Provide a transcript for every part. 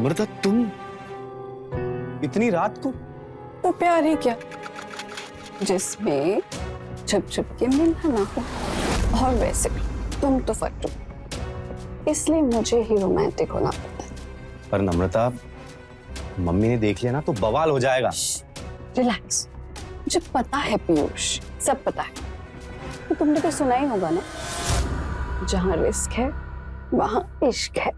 नम्रता, तुम इतनी रात को? तो प्यार ही क्या जिसमें छुप छुप के मिलना ना हो। और वैसे भी तुम तो फटू, इसलिए मुझे ही रोमांटिक होना पड़ता है। पर नम्रता, मम्मी ने देख लिया ना तो बवाल हो जाएगा। रिलैक्स, मुझे पता है पीयूष, सब पता है। तो तुमने तो सुना ही होगा ना, जहां रिस्क है वहां इश्क है।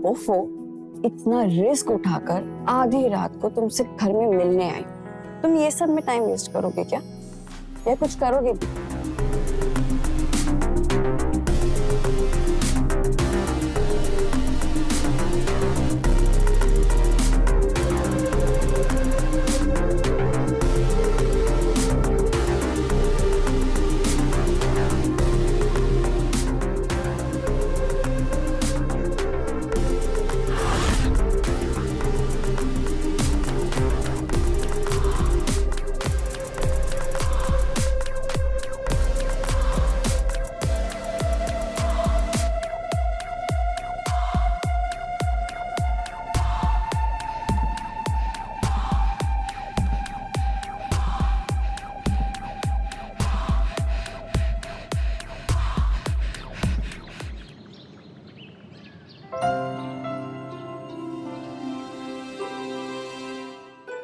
ओफो, इतना रिस्क उठाकर आधी रात को तुमसे घर में मिलने आई, तुम ये सब में टाइम वेस्ट करोगे क्या, या कुछ करोगे भी?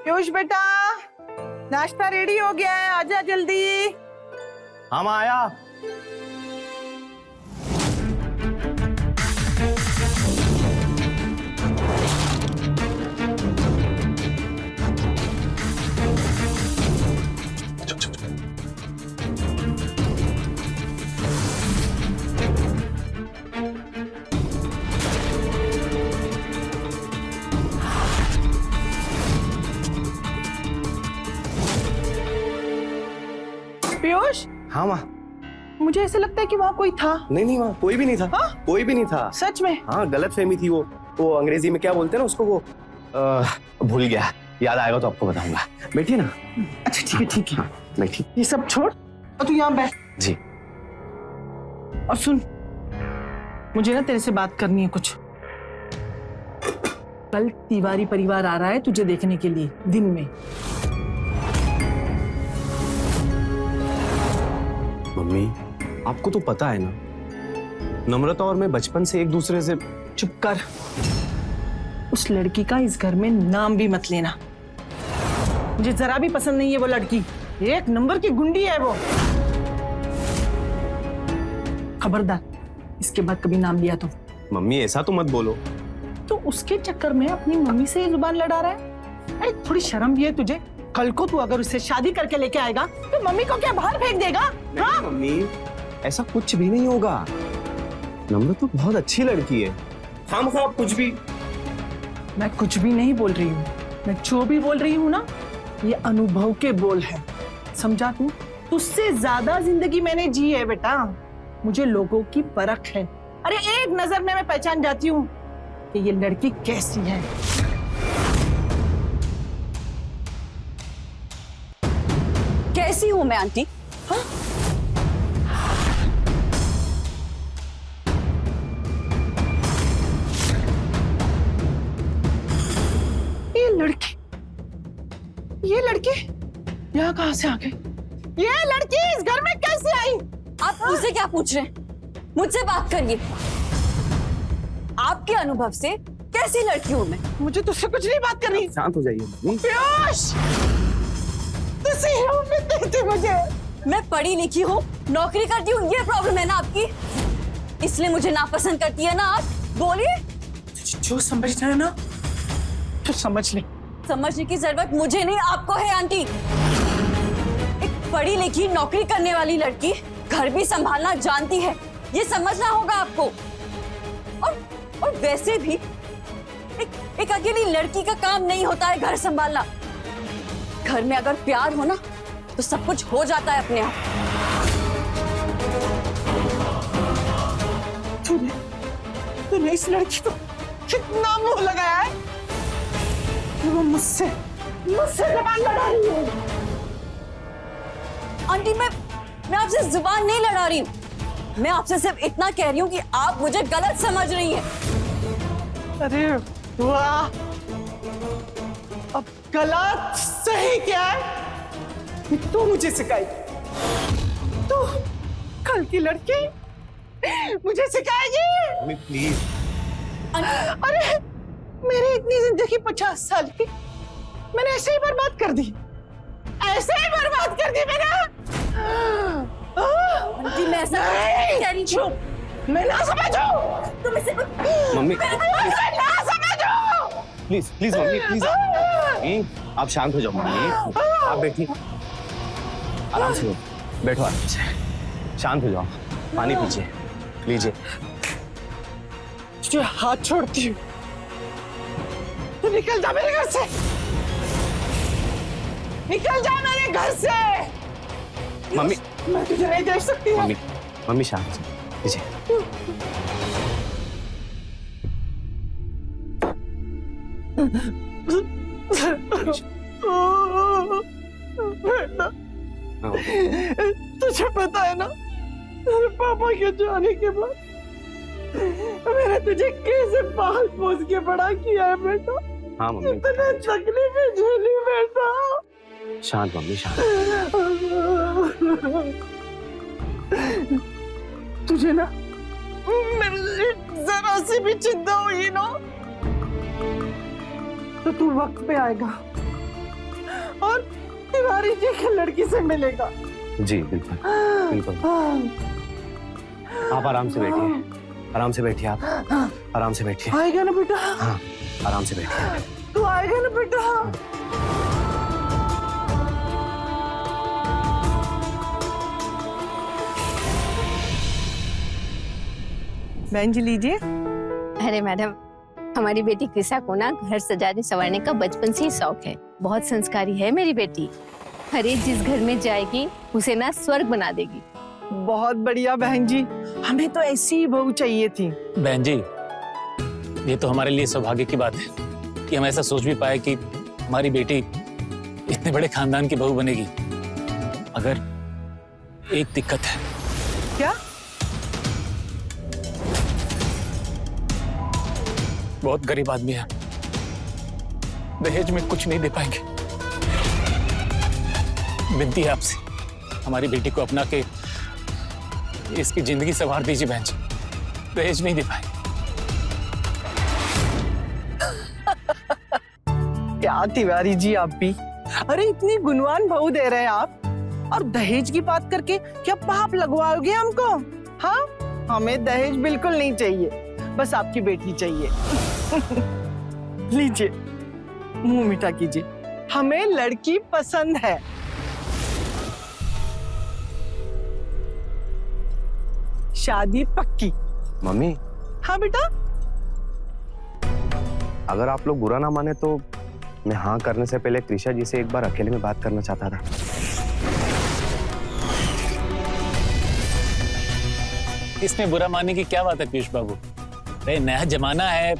पीयूष बेटा, नाश्ता रेडी हो गया है, आजा जल्दी। हम आया। पीयूष, हाँ माँ। मुझे ऐसे लगता है कि वहाँ कोई था। नहीं नहीं माँ, कोई भी नहीं था। हाँ? कोई भी नहीं था। सच में? हाँ, गलत फहमी थी। वो अंग्रेजी में क्या बोलते हैं ना उसको, वो भूल गया, याद आएगा तो आपको बताऊंगा। बैठिए ना। अच्छा ठीक है ठीक है। हाँ, बैठिए। ये सब छोड़ और तू यहाँ बैठ। जी। और सुन, मुझे ना तेरे से बात करनी है कुछ। कल तिवारी परिवार आ रहा है तुझे देखने के लिए दिन में। मम्मी, आपको तो पता है ना, नम्रता और मैं बचपन से एक दूसरे से। चुप कर। उस लड़की का इस घर में नाम भी मत लेना। मुझे जरा भी पसंद नहीं है वो लड़की, एक नंबर की गुंडी है वो। खबरदार, इसके बाद कभी नाम लिया तो। मम्मी ऐसा तो मत बोलो। तो उसके चक्कर में अपनी मम्मी से ये जुबान लड़ा रहा है? अरे थोड़ी शर्म भी है तुझे? कल को तू अगर उससे शादी करके लेके आएगा तो मम्मी को क्या बाहर फेंक देगा? हाँ? मम्मी, ऐसा कुछ भी नहीं होगा। नम्रता तो बहुत अच्छी लड़की है। हम कुछ भी। मैं कुछ भी नहीं बोल रही हूँ। मैं जो भी बोल रही हूँ ना, ये अनुभव के बोल है। समझा तू? तुझसे ज्यादा जिंदगी मैंने जी है बेटा। मुझे लोगों की परख है। अरे एक नजर में मैं पहचान जाती हूँ कि ये लड़की कैसी है। कैसी हूं मैं आंटी? हाँ? ये लड़की यहाँ कहाँ से आ गई? ये लड़की इस घर में कैसे आई? आप मुझसे क्या पूछ रहे हैं? मुझसे बात करिए। आपके अनुभव से कैसी लड़की हूं मैं? मुझे तुझसे कुछ नहीं बात करनी। शांत हो जाइए मम्मी। पीयूष, तुझसे ही उम्मीद नहीं थी मुझे। मैं पढ़ी लिखी हूँ, नौकरी करती हूँ, ये प्रॉब्लम है ना आपकी? इसलिए मुझे नापसंद करती है ना आप? बोलिए। जो समझना है ना तो समझ ले। समझने की जरूरत मुझे नहीं, आपको है आंटी। एक पढ़ी लिखी नौकरी करने वाली लड़की घर भी संभालना जानती है, ये समझना होगा आपको। और वैसे भी एक अकेली लड़की का काम नहीं होता है घर संभालना। घर में अगर प्यार हो ना तो सब कुछ हो जाता है अपने आप। तूने इस लड़की को कितना मुंह लगाया है? वो मुझसे जबान लड़ा रही है। आंटी, मैं आपसे जुबान नहीं लड़ा रही हूँ। मैं आपसे सिर्फ इतना कह रही हूँ कि आप मुझे गलत समझ रही हैं। अरे वाह, अब गलत सही क्या है तू मुझे सिखाएगी। तू कल की लड़की मुझे सिखाएगी। Mummy please. अरे मेरी इतनी जिंदगी 50 साल की मैंने ऐसे ही बर्बाद कर दी, ऐसे ही बर्बाद कर दी मैंने। आंटी मैं ऐसा नहीं कह रही हूँ। मैं ना समझू, तुम इसे मम्मी मैं ना समझू। Please please mummy please. Mummy आप शांत हो जाओ। मम्मी आप बैठिए, आराम से बैठो, आराम से शांत हो जाओ। पानी पीजिए, लीजिए। तुझे हाथ छोड़ती हूँ, तू निकल जा मेरे घर से, निकल जा मेरे घर से। मम्मी मैं तुझे नहीं देख सकती। मम्मी मम्मी शांत लीजिए। बेटा, तुझे पता है ना तेरे पापा के जाने के बाद मैंने तुझे कैसे पाल पोस के बड़ा किया है बेटा। हाँ मम्मी इतने तकलीफें झेली बेटा। शांत मम्मी शांत। तुझे ना मेरी जरा सी भी चिंता हुई ना तो तू वक्त पे आएगा और तिवारी जी की लड़की से मिलेगा। जी बिल्कुल बिल्कुल। आप आराम से बैठिए, आराम से बैठिए, आप आराम से बैठिए। आएगा ना बेटा? हाँ आराम से बैठिए। तू आएगा ना बेटा? बहन जी लीजिए। अरे मैडम, हमारी बेटी कृषा को ना घर सजाने संवारने का बचपन से ही शौक है। बहुत संस्कारी है मेरी बेटी। अरे जिस घर में जाएगी उसे ना स्वर्ग बना देगी। बहुत बढ़िया बहन जी, हमें तो ऐसी ही बहू चाहिए थी। बहन जी, ये तो हमारे लिए सौभाग्य की बात है कि हम ऐसा सोच भी पाए कि हमारी बेटी इतने बड़े खानदान की बहू बनेगी। मगर एक दिक्कत है। क्या? बहुत गरीब आदमी है, दहेज में कुछ नहीं दे पाएंगे। विनती है आपसे, हमारी बेटी को अपना के इसकी जिंदगी संवार दीजिए बहन जी। दहेज नहीं दे पाएंगे। क्या तिवारी जी आप भी, अरे इतनी गुणवान बहू दे रहे हैं आप और दहेज की बात करके क्या पाप लगवाओगे हमको? हाँ, हमें दहेज बिल्कुल नहीं चाहिए, बस आपकी बेटी चाहिए। लीजिए, मुंह मीठा कीजिए, हमें लड़की पसंद है। शादी पक्की। मम्मी हाँ बेटा। अगर आप लोग बुरा ना माने तो मैं हाँ करने से पहले कृषा जी से एक बार अकेले में बात करना चाहता था। इसमें बुरा मानने की क्या बात है पीयूष बाबू? अरे नया जमाना है,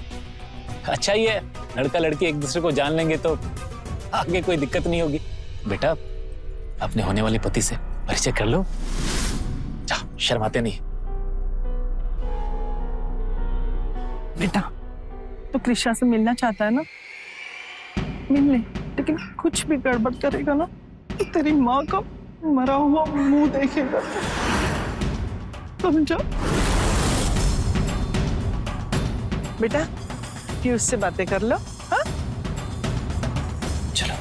अच्छा ही है। लड़का लड़की एक दूसरे को जान लेंगे तो आगे कोई दिक्कत नहीं होगी। बेटा, अपने होने वाले पति से परिचय कर लो। जाओ, शर्माते नहीं। बेटा, तो कृषा से मिलना चाहता है ना, मिल ले, लेकिन कुछ भी गड़बड़ करेगा ना तो तेरी माँ का मरा हुआ मुंह देखेगा। समझा? बेटा, कि उससे बातें कर लो। हाँ? चलो।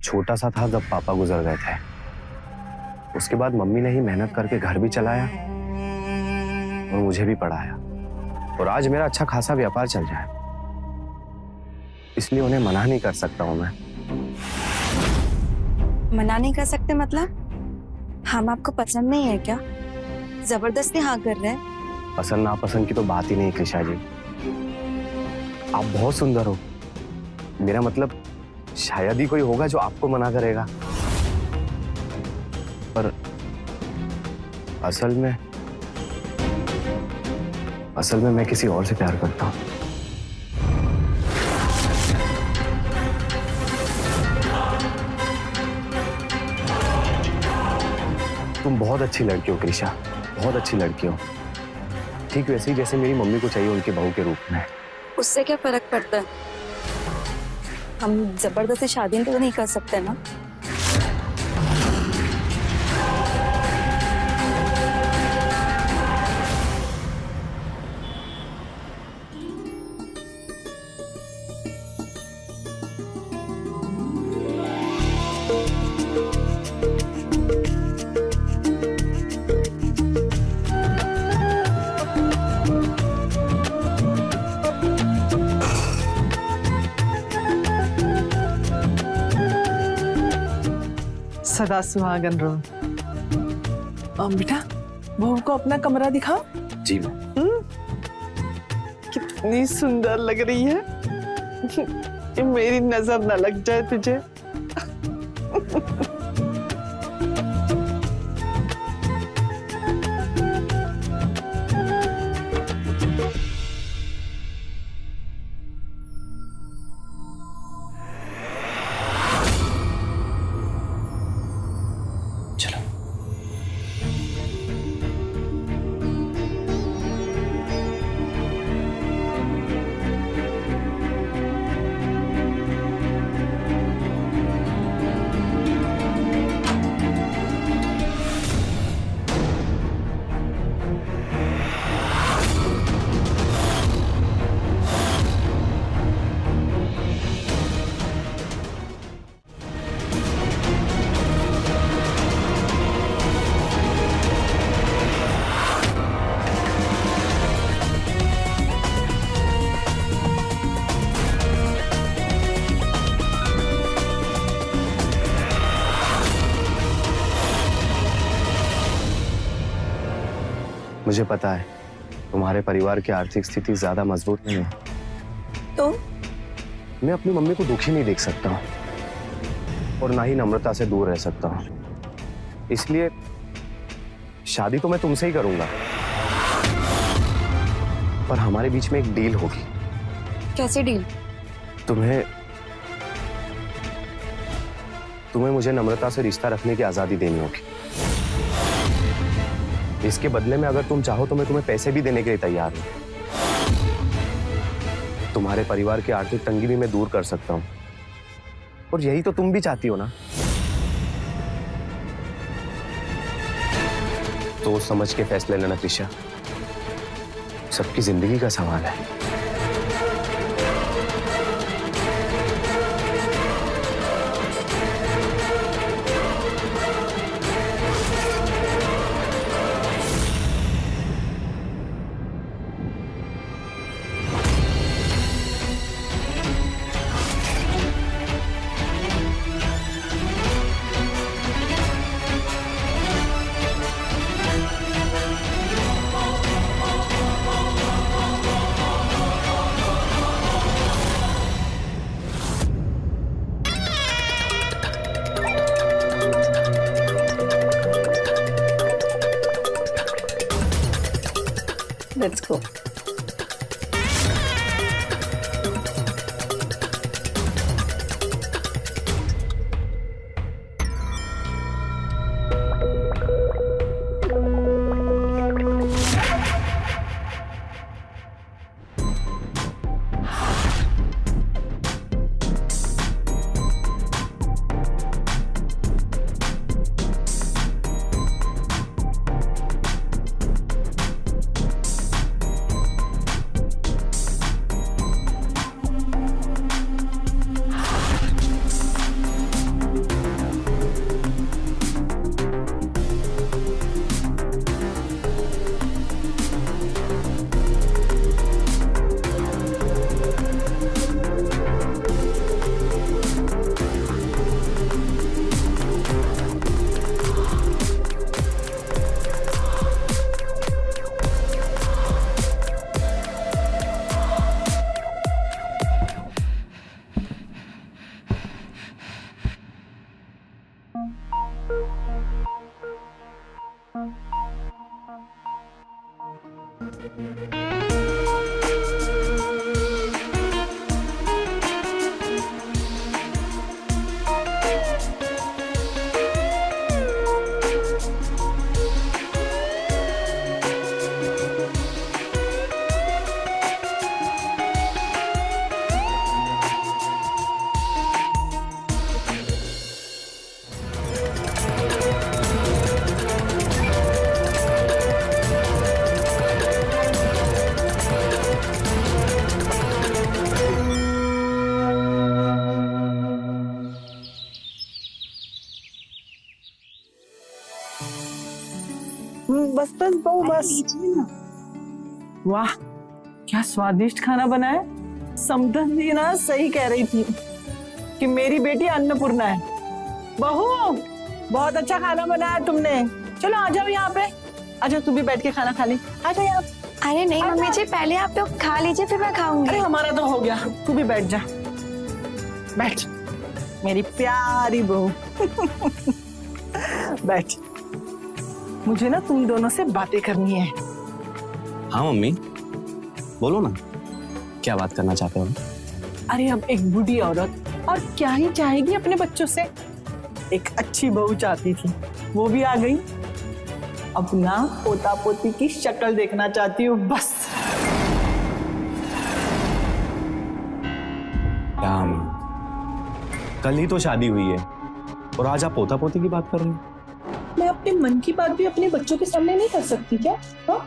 छोटा सा था जब पापा गुजर गए थे। उसके बाद मम्मी ने ही मेहनत करके घर भी चलाया और मुझे भी पढ़ाया, और आज मेरा अच्छा खासा व्यापार चल रहा है। इसलिए उन्हें मना नहीं कर सकता हूं मैं। मना नहीं कर सकते मतलब? हम आपको पसंद नहीं है क्या? जबरदस्ती हाँ कर रहे हैं? पसंद नापसंद की तो बात ही नहीं कृषा जी। आप बहुत सुंदर हो, मेरा मतलब शायद ही कोई होगा जो आपको मना करेगा, पर असल में असल में मैं किसी और से प्यार करता हूँ। तुम बहुत अच्छी लड़की हो कृषा, बहुत अच्छी लड़की हो, ठीक वैसे ही जैसे मेरी मम्मी को चाहिए उनके बहू के रूप में। उससे क्या फर्क पड़ता है? हम जबरदस्ती शादी तो नहीं कर सकते ना। सदा सुहागन रहो। बेटा बहू को अपना कमरा दिखाओ। जी मैम। कितनी सुंदर लग रही है। कि मेरी नजर न लग जाए तुझे। चलो। मुझे पता है तुम्हारे परिवार की आर्थिक स्थिति ज्यादा मजबूत नहीं है, तो मैं अपनी मम्मी को दुखी नहीं देख सकता हूँ और ना ही नम्रता से दूर रह सकता हूँ। इसलिए शादी तो मैं तुमसे ही करूंगा, पर हमारे बीच में एक डील होगी। कैसी डील? तुम्हें मुझे नम्रता से रिश्ता रखने की आजादी देनी होगी। इसके बदले में अगर तुम चाहो तो मैं तुम्हें पैसे भी देने के लिए तैयार हूं। तुम्हारे परिवार की आर्थिक तंगी भी मैं दूर कर सकता हूं, और यही तो तुम भी चाहती हो ना। तो समझ के फैसले लेना कृषा, सबकी जिंदगी का सवाल है। Let's go. बस बस बहू बस। वाह क्या स्वादिष्ट खाना बना है। समधन जी ना सही कह रही थी कि मेरी बेटी अन्नपूर्णा है। बहू बहुत अच्छा खाना बनाया तुमने। चलो आ जाओ यहाँ पे, आ जाओ, तू भी बैठ के खाना खा ली। आ जाओ यहाँ। अरे नहीं मम्मी जी, पहले आप लोग खा लीजिए फिर मैं खाऊंगी। अरे हमारा तो हो गया, तू भी बैठ जा। बैठ मेरी प्यारी बहू। बैठ, मुझे ना तुम दोनों से बातें करनी है। हाँ मम्मी, बोलो ना, क्या बात करना चाहते हो? अरे अब एक बूढ़ी औरत और क्या ही चाहेगी अपने बच्चों से। एक अच्छी बहू चाहती थी, वो भी आ गई। अब ना पोता पोती की शक्ल देखना चाहती हूँ बस। क्या मम्मी, कल ही तो शादी हुई है और आज आप पोता पोती की बात कर रहे हो? मैं अपने मन की बात भी अपने बच्चों के सामने नहीं कर सकती क्या? हाँ?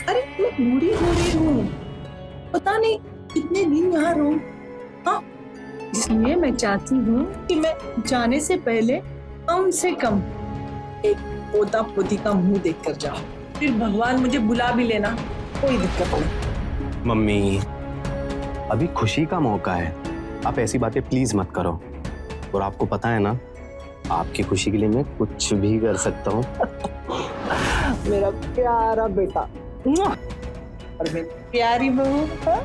अरे मैं बूढ़ी हो रही हूँ, पता नहीं कितने दिन यहाँ रहूं। हाँ? इसलिए मैं चाहती हूँ कि मैं जाने से पहले कम से कम एक पोता पोती का मुंह देख कर जाओ। फिर भगवान मुझे बुला भी लेना, कोई दिक्कत नहीं। मम्मी, अभी खुशी का मौका है, आप ऐसी बातें प्लीज मत करो। और आपको पता है ना, आपकी खुशी के लिए मैं कुछ भी कर सकता हूँ। मेरा प्यारा बेटा और मेरी प्यारी बहू। हाँ?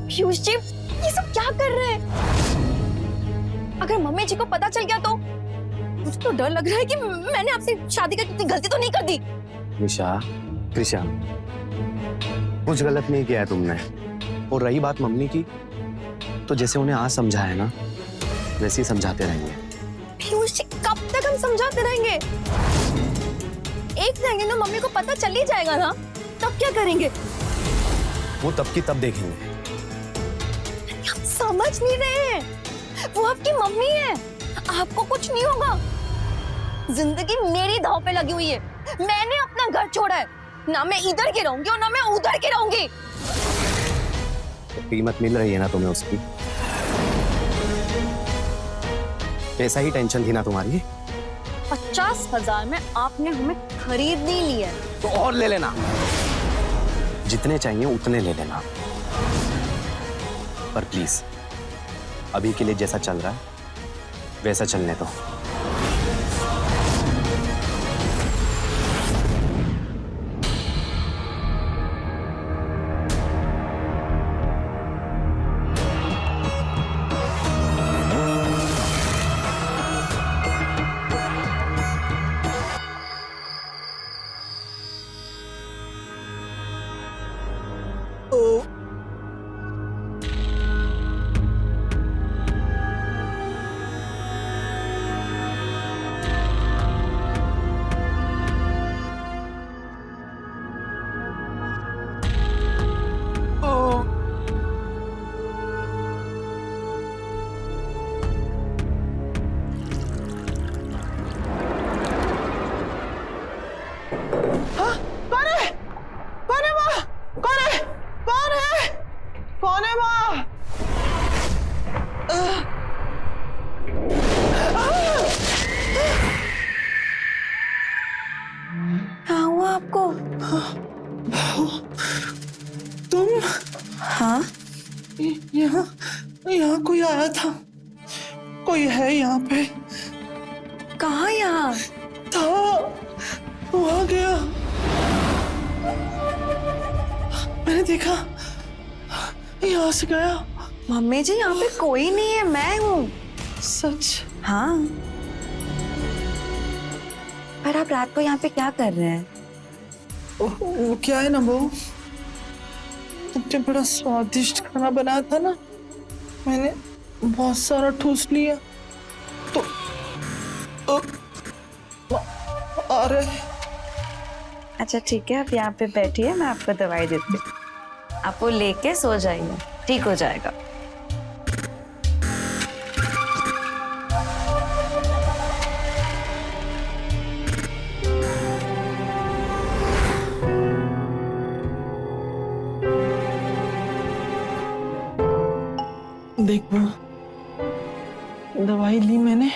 पीयूष जी, ये सब क्या कर रहे हैं? अगर मम्मी जी को पता चल गया तो मुझे तो डर लग रहा है कि मैंने आपसे शादी का कितनी गलती तो नहीं कर दी। निशा, कृषा, कुछ गलत नहीं किया है तुमने। और रही बात मम्मी की, तो जैसे उन्हें आज समझा है ना, वैसे ही समझाते रहेंगे। पीयूष जी, कब तक हम समझाते रहेंगे? एक सेकंड में मम्मी को पता चल ही जाएगा ना, तब क्या करेंगे? वो तब की तब देखेंगे। आप समझ नहीं रहे हैं, वो आपकी मम्मी है, आपको कुछ नहीं होगा। जिंदगी मेरी दांव पे लगी हुई है, मैंने अपना घर छोड़ा है, ना मैं इधर की रहूंगी और ना मैं उधर की रहूंगी। तो कीमत मिल रही है ना तुम्हें उसकी? ऐसा ही टेंशन थी ना तुम्हारी? 50,000 में आपने हमें खरीद नहीं लिया है। तो और ले लेना, जितने चाहिए उतने ले लेना। पर प्लीज अभी के लिए जैसा चल रहा है वैसा चलने दो। तुम? हाँ यहाँ यहाँ कोई आया था, कोई है यहाँ पे? कहाँ? यहाँ था, वो आ गया, मैंने देखा, यहाँ से गया। मम्मी जी, यहाँ पे कोई नहीं है, मैं हूँ। सच? हाँ, पर आप रात को यहाँ पे क्या कर रहे हैं? वो क्या है ना बहू, तुमने बड़ा स्वादिष्ट खाना बनाया था ना, मैंने बहुत सारा ठूस लिया तो अरे अच्छा ठीक है, आप यहाँ पे बैठिए, मैं आपको दवाई देती हूँ। आप वो लेके सो जाइए, ठीक हो जाएगा। देखो, दवाई ली मैंने,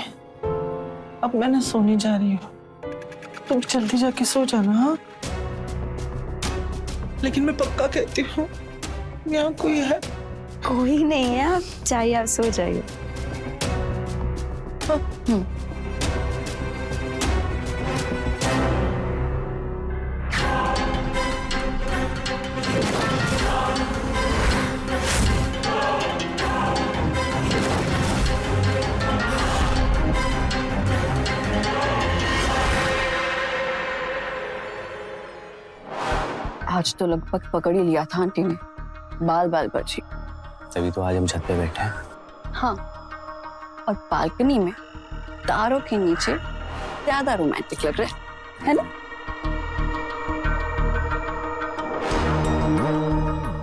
अब मैं ना सोने जा रही हूँ। तुम जल्दी जाके सो जाना, हाँ? लेकिन मैं पक्का कहती हूँ, यहाँ कोई है? कोई नहीं है, आप चाहिए आप सो जाइए। आज तो लगभग पकड़ ही लिया था आंटी ने, बाल बाल पर जी। तभी तो आज हम छत पे बैठे हैं। हाँ, और बालकनी में तारों के नीचे ज्यादा रोमांटिक लग रहा है ना?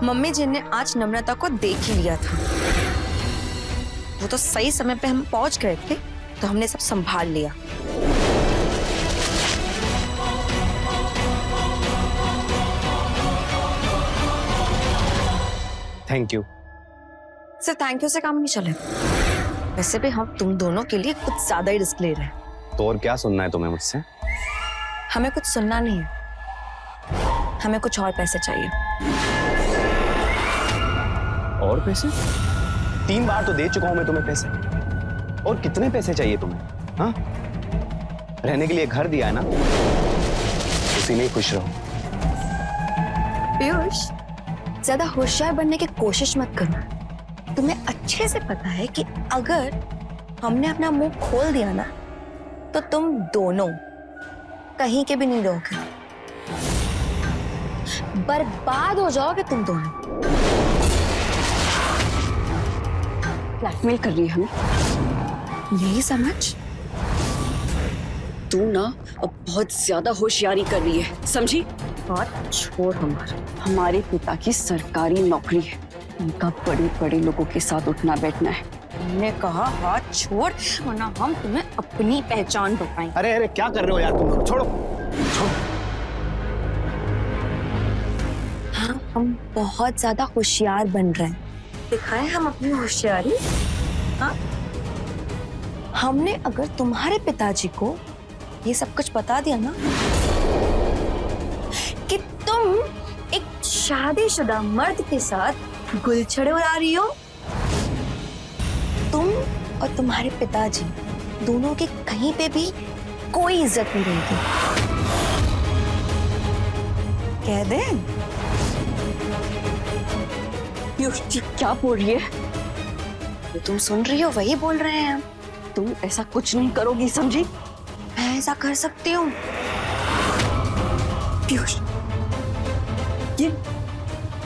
मम्मी जी ने आज नम्रता को देख ही लिया था। वो तो सही समय पे हम पहुंच गए थे, तो हमने सब संभाल लिया। Thank you. सिर्फ थैंक यू से काम नहीं चलेगा। वैसे भी हम तुम दोनों के लिए कुछ ज्यादा ही रिस्क ले रहे हैं। तो और क्या सुनना है तुम्हें मुझसे? हमें कुछ सुनना नहीं है, हमें कुछ और पैसे चाहिए। और पैसे? 3 बार तो दे चुका हूं मैं तुम्हें पैसे। और कितने पैसे चाहिए तुम्हें? हाँ, रहने के लिए घर दिया है ना, उसी में ही खुश रहो। पीयूष, ज्यादा होशियार बनने की कोशिश मत करो। तुम्हें अच्छे से पता है कि अगर हमने अपना मुंह खोल दिया ना, तो तुम दोनों कहीं के भी नहीं रहोगे, बर्बाद हो जाओगे तुम दोनों। ब्लैकमेल कर रही है हमें, यही समझ। तू ना अब बहुत ज्यादा होशियारी कर रही है, समझी? और छोड़ हमारे पिता की सरकारी नौकरी है, उनका बड़े बड़े लोगों के साथ उठना बैठना है। हमने कहा हाथ छोड़, वरना हम तुम्हें अपनी पहचान बताएंगे। अरे अरे क्या कर रहे हो यार तुम? छोड़ो छोड़ो। हाँ, हम बहुत ज्यादा होशियार बन रहे हैं। दिखाएं हम अपनी होशियारी। हाँ, हमने अगर तुम्हारे पिताजी को ये सब कुछ बता दिया ना कि तुम एक शादीशुदा मर्द के साथ गुलछड़े उड़ा रही हो, तुम और तुम्हारे पिताजी दोनों की कहीं पे भी कोई इज्जत नहीं रहेगी। कह दे। ये क्या बोल रही है? जो तुम सुन रही हो वही बोल रहे हैं हम। तुम ऐसा कुछ नहीं करोगी, समझी? मैं ऐसा कर सकती हूँ। पीयूष, ये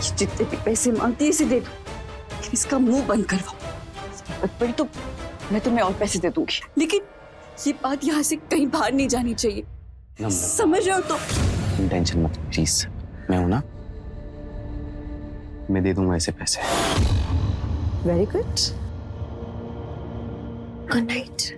जितने भी पैसे मांगती है इसे दे दो, इसका मुंह बंद करवाओ। बड़ी तो मैं तुम्हें और पैसे दे दूंगी, लेकिन ये बात यहाँ से कहीं बाहर नहीं जानी चाहिए, समझ रहे हो? तो तुम टेंशन मत प्लीज, मैं हूं ना, मैं दे दूंगा ऐसे पैसे। Very good, good night.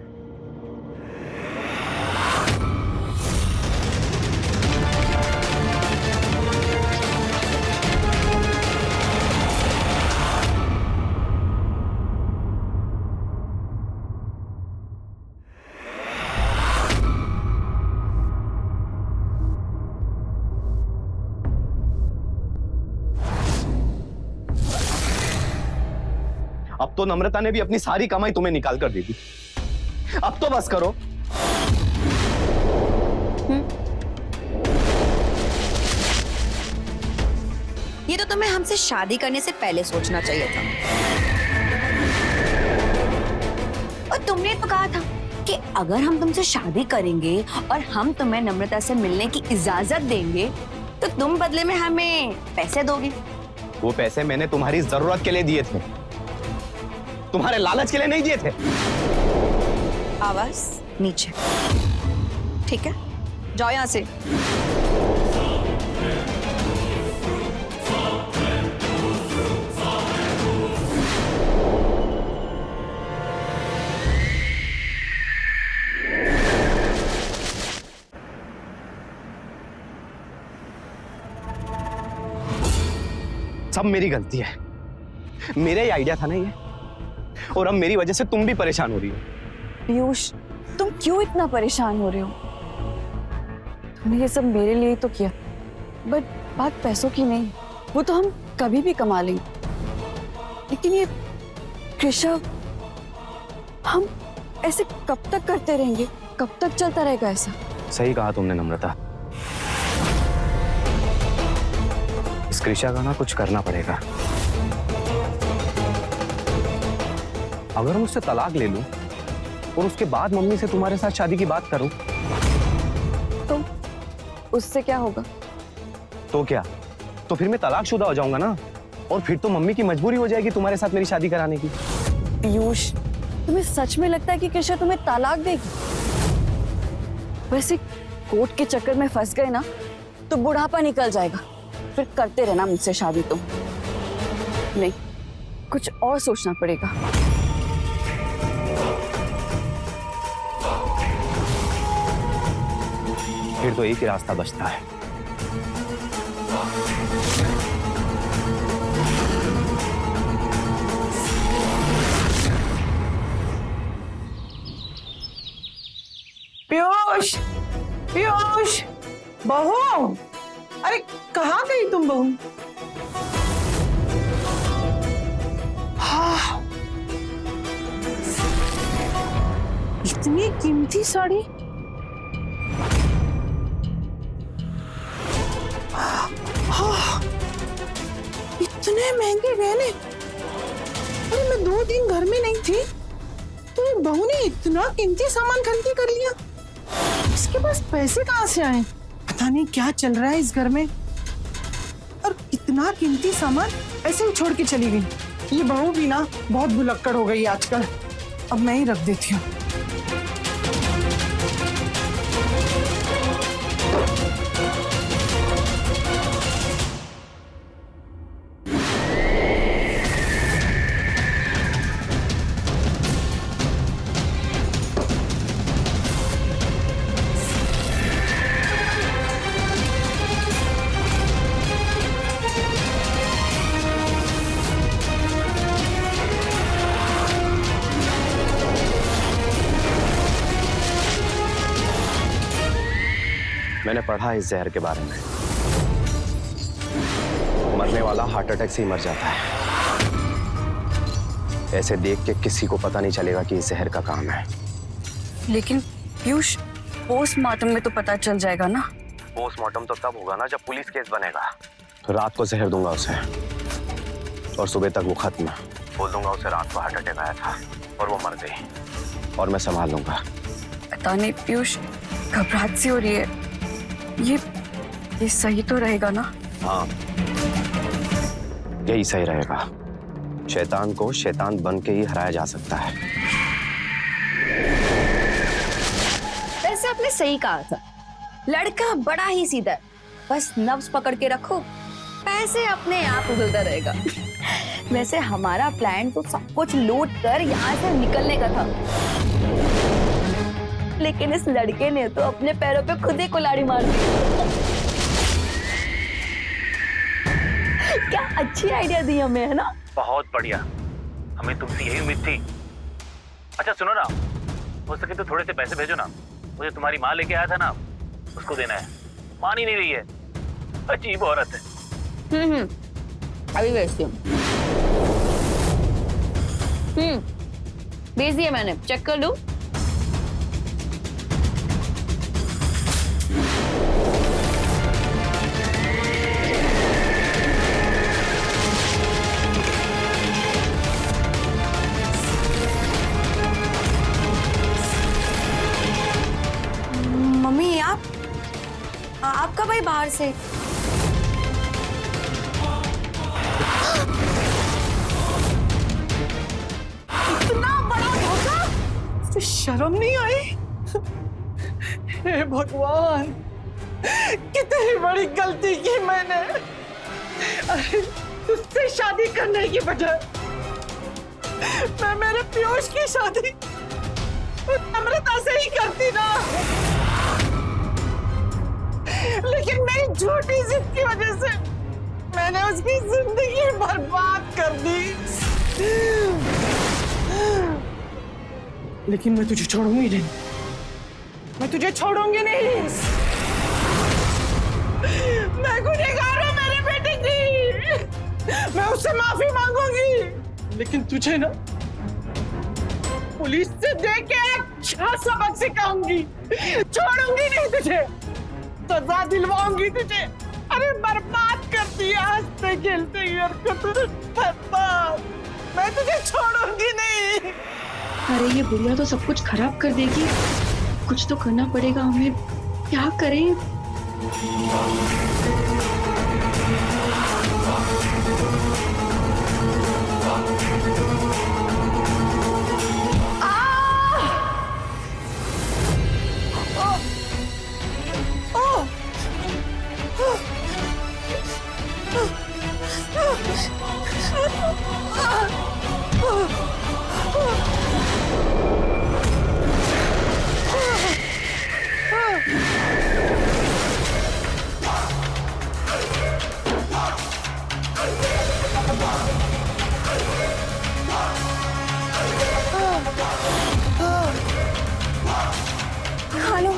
अब तो नम्रता ने भी अपनी सारी कमाई तुम्हें निकाल कर दे दी। अब तो बस करो। ये तो तुम्हें हमसे शादी करने से पहले सोचना चाहिए था। और तुमने तो कहा था कि अगर हम तुमसे शादी करेंगे और हम तुम्हें नम्रता से मिलने की इजाजत देंगे, तो तुम बदले में हमें पैसे दोगी। वो पैसे मैंने तुम्हारी जरूरत के लिए दिए थे, तुम्हारे लालच के लिए नहीं दिए थे। आवाज नीचे, ठीक है? जाओ यहां से। सब मेरी गलती है, मेरा ही आइडिया था ना ये, और अब मेरी वजह से तुम भी परेशान हो रही हो। पीयूष, तुम क्यों इतना परेशान हो रहे हो? तुमने ये सब मेरे लिए ही तो किया, बट बात पैसों की नहीं, वो तो हम कभी भी कमा लेंगे। लेकिन ये कृषा, हम ऐसे कब तक करते रहेंगे? कब तक चलता रहेगा ऐसा? सही कहा तुमने नम्रता, इस कृषा का ना कुछ करना पड़ेगा। अगर मैं उससे तलाक ले लूं और उसके बाद मम्मी से तुम्हारे साथ शादी की बात करूं तो उससे क्या होगा? तो क्या, तो फिर मैं तलाकशुदा हो जाऊंगा ना, और फिर तो मम्मी की मजबूरी हो जाएगी तुम्हारे साथ मेरी शादी कराने की। पीयूष, तुम्हें सच में लगता है कि कृषा तुम्हें तलाक देगी? वैसे कोर्ट के चक्कर में फंस गए ना तो बुढ़ापा निकल जाएगा, फिर करते रहना मुझसे शादी। तुम नहीं, कुछ और सोचना पड़ेगा। फिर तो एक ही रास्ता बचता है। पीयूष, पीयूष, बहू, अरे कहाँ गई तुम बहू? हाँ, इतनी कीमती साड़ी, हाँ, इतने महंगे गहने। अरे मैं 2 दिन घर में नहीं थी तो ये बहू ने इतना कीमती सामान खरीदी कर लिया। इसके पास पैसे कहाँ से आए? पता नहीं क्या चल रहा है इस घर में, और इतना कीमती सामान ऐसे ही छोड़ के चली गई। ये बहू भी ना बहुत भुलक्कड़ हो गई आजकल। अब मैं ही रख देती हूँ। मैंने पढ़ा इस जहर के बारे में, मरने वाला हार्ट अटैक से ही मर जाता है। ऐसे देख के किसी को पता नहीं चलेगा कि इस जहर का काम है। लेकिन पीयूष, पोस्टमार्टम में तो पता चल जाएगा ना। पोस्टमार्टम तो तब होगा ना जब पुलिस केस बनेगा। तो रात को जहर दूंगा उसे, और सुबह तक वो खत्म। बोल दूंगा उसे रात को हार्ट अटैक आया था और वो मर गई, और मैं संभाल लूंगा। पता नहीं पीयूष, घबराहट सी हो रही है। ये सही तो रहेगा ना? हाँ, यही सही रहेगा। शैतान को शैतान बन के ही हराया जा सकता है। वैसे आपने सही कहा था, लड़का बड़ा ही सीधा है, बस नब्ज पकड़ के रखो, पैसे अपने आप उधलता रहेगा। वैसे हमारा प्लान तो सब कुछ लूट कर यहाँ से निकलने का था, लेकिन इस लड़के ने तो अपने पैरों पे खुद ही कुल्हाड़ी मार दी। क्या अच्छी आइडिया दी हमें, है ना? बहुत बढ़िया, हमें तुमसे यही उम्मीद थी। अच्छा सुनो ना, हो सके तो थोड़े से पैसे भेजो ना, मुझे तुम्हारी माँ लेके आया था ना, उसको देना है। मान ही नहीं रही है, अजीब औरत है। अभी भेजती हूँ। भेज दिया मैंने, चेक कर लूं। मम्मी, आपका भाई बाहर से। इतना बड़ा धोखा, इसे शर्म नहीं आई? हे भगवान, कितनी बड़ी गलती की मैंने। अरे तुझसे शादी करने की बजाय मैं मेरे पीयूष की शादी नम्रता से ही करती ना। लेकिन मेरी झूठी जिद की वजह से मैं मैंने उसकी जिंदगी बर्बाद कर दी, लेकिन मैं तुझे छोड़ूंगी नहीं, मैं तुझे छोड़ूंगी नहीं। मैं गुनहगार हूं मेरी बेटी की, मैं उससे माफी मांगूंगी, लेकिन तुझे ना पुलिस से देख के अच्छा सबक सिखाऊंगी, छोड़ूंगी नहीं तुझे, सजा दिलवाऊंगी तुझे। अरे बर्बाद कर दिया हंसते खेलते बर्बाद, मैं तुझे छोड़ूंगी नहीं। अरे ये बुढ़िया तो सब कुछ खराब कर देगी, कुछ तो करना पड़ेगा हमें, क्या करें? हेलो,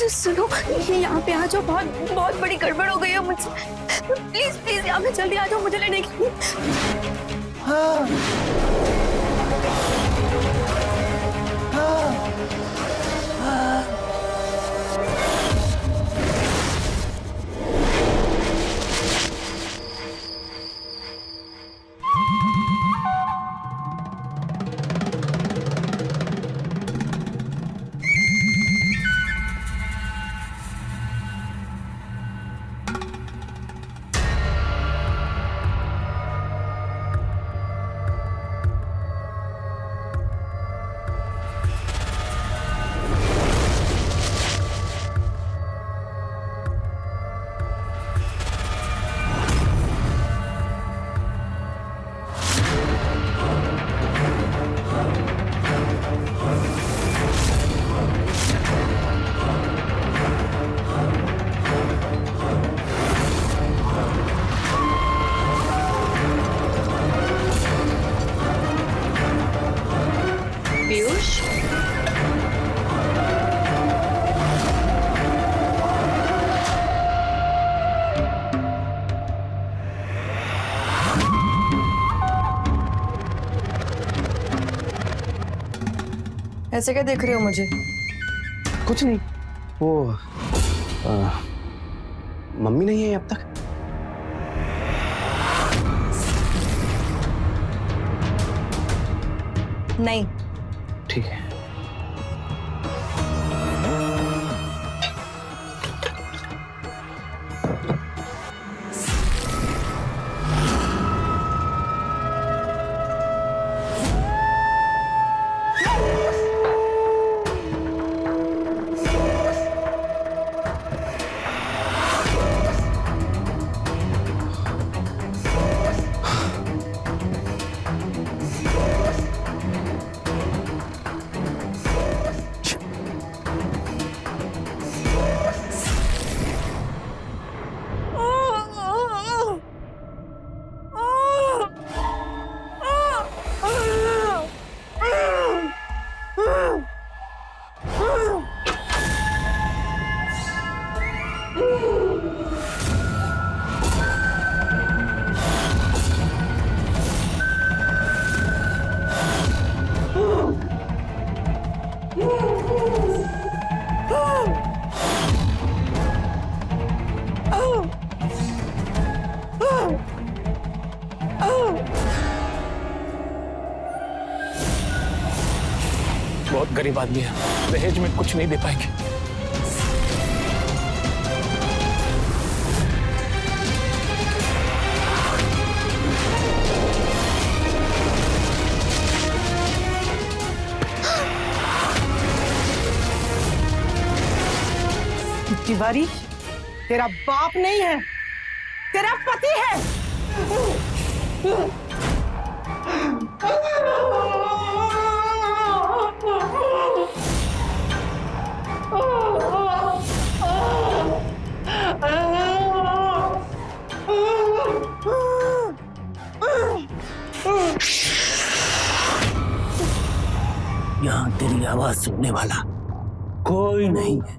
सुनो, ये यहाँ पे आ जाओ, बहुत बहुत बड़ी गड़बड़ हो गई है मुझसे, प्लीज प्लीज यहाँ पे जल्दी आ जाओ मुझे लेने के लिए। पीयूष, ऐसे क्या देख रहे हो मुझे? कुछ नहीं, वो मम्मी नहीं है अब तक। नहीं। ठीक है। बहुत गरीब आदमी है, दहेज में कुछ नहीं दे पाएंगे। तिवारी, तेरा बाप नहीं है, तेरा पति है। आवाज सुनने वाला कोई नहीं है।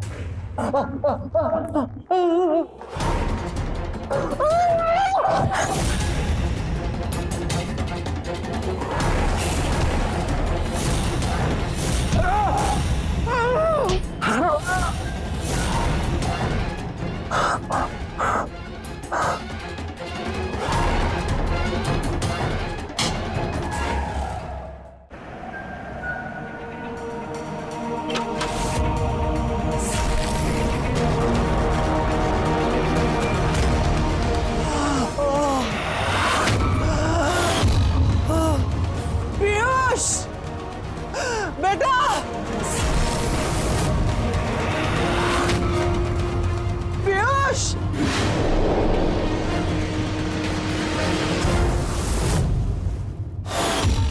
पीयूष बेटा, पीयूष,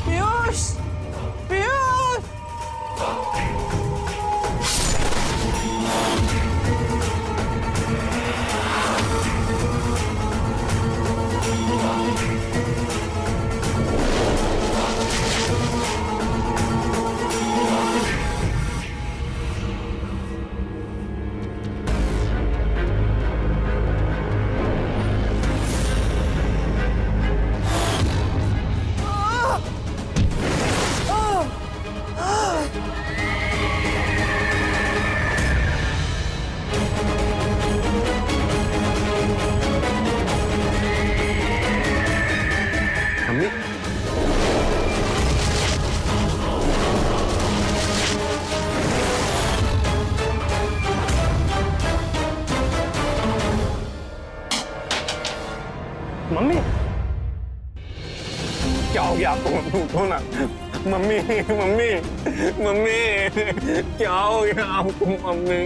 पीयूष, पीयूष। मम्मी, मम्मी क्या हो गया आपको? उठो ना मम्मी, मम्मी, मम्मी, क्या हो गया आपको मम्मी?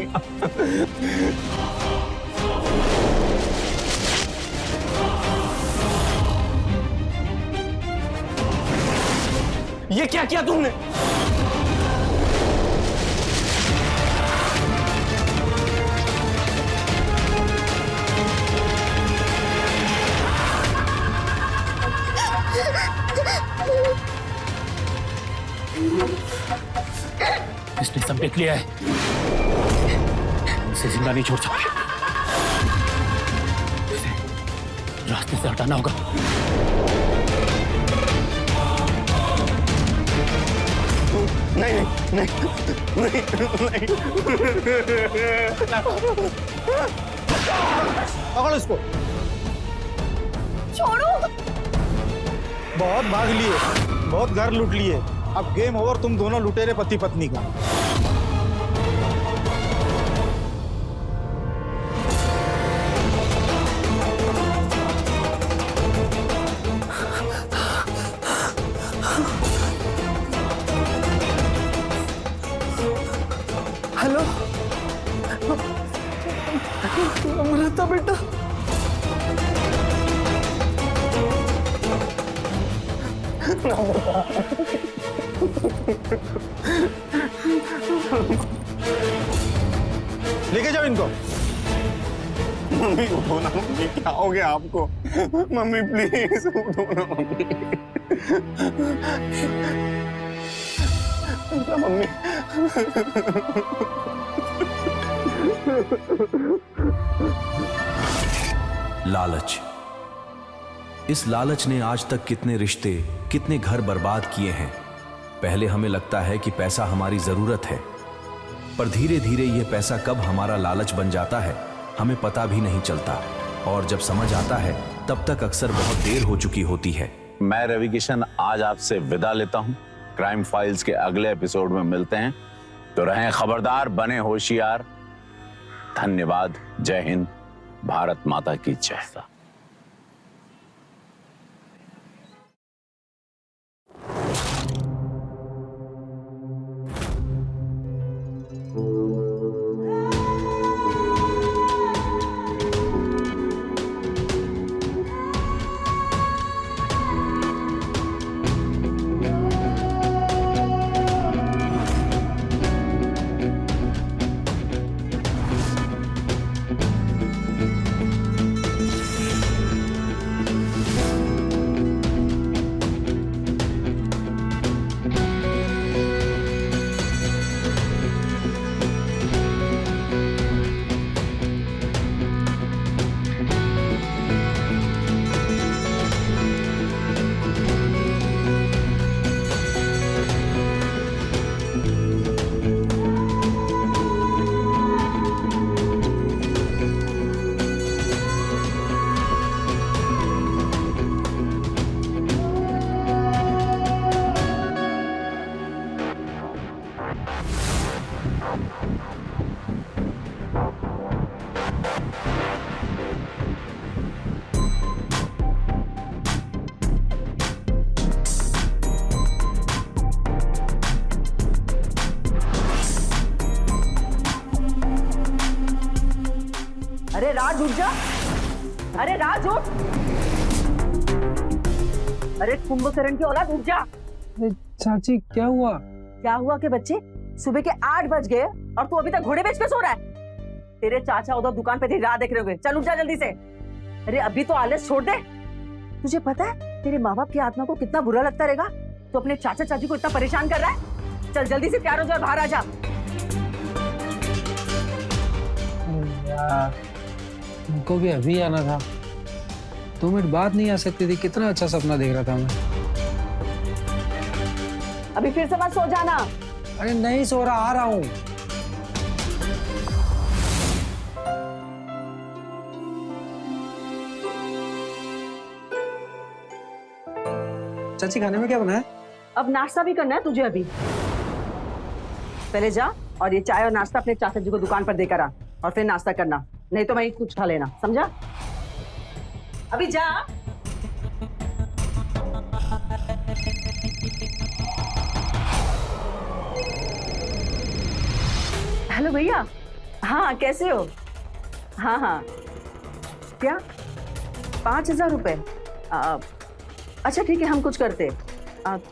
ये क्या किया तुमने? इसने सब देख लिया है, इसे जिंदा नहीं छोड़ सकते। इसे रास्ते से हटाना होगा। नहीं नहीं नहीं नहीं, पकड़ो इसको। छोड़ो। बहुत भाग लिए, बहुत घर लूट लिए, अब गेम ओवर। तुम दोनों लुटेरे पति पत्नी का। हेलो अमृता बेटा, लेके जाओ इनको। मम्मी उठो ना मम्मी, क्या हो गया आपको? मम्मी प्लीज उठो ना मम्मी। मम्मी लालच। इस लालच ने आज तक कितने रिश्ते, कितने घर बर्बाद किए हैं। पहले हमें लगता है कि पैसा हमारी जरूरत है, पर धीरे धीरे यह पैसा कब हमारा लालच बन जाता है हमें पता भी नहीं चलता, और जब समझ आता है तब तक अक्सर बहुत देर हो चुकी होती है। मैं रवि किशन आज आपसे विदा लेता हूं। क्राइम फाइल्स के अगले एपिसोड में मिलते हैं, तो रहें खबरदार, बने होशियार। धन्यवाद। जय हिंद, भारत माता की जय। अरे राज उठ जा, अरे राज उठ, अरे कुंभकर्ण की औलाद उठ जा। चाची क्या हुआ? क्या हुआ के बच्चे, सुबह के 8 बज गए और तू अभी तक घोड़े बेच के सो रहा है। तेरे चाचा उधर दुकान पे तेरी राह देख रहे होंगे, चल उठ जा जल्दी से। अरे अभी तो आलस छोड़ दे। तुझे पता है तेरे माँ बाप की आत्मा को कितना बुरा लगता रहेगा, तो अपने चाचा चाची को इतना परेशान कर रहा है। चल जल्दी से तैयार हो जा, बाहर आ जा। यार उनको भी अभी आना था, 2 मिनट बाद नहीं आ सकती थी? कितना अच्छा सपना देख रहा था मैं। अभी फिर से मत सो जाना। अरे नहीं सो रहा, आ रहा हूँ। चाची खाने में क्या बना है? अब नाश्ता भी करना है तुझे अभी। पहले जा और ये चाय और नाश्ता अपने चाचा जी को दुकान पर देकर आ, और फिर नाश्ता करना, नहीं तो मैं कुछ खा लेना, समझा? अभी जा। हेलो भैया, हाँ कैसे हो? हाँ हाँ, क्या 5,000 रुपए? अच्छा ठीक है, हम कुछ करते,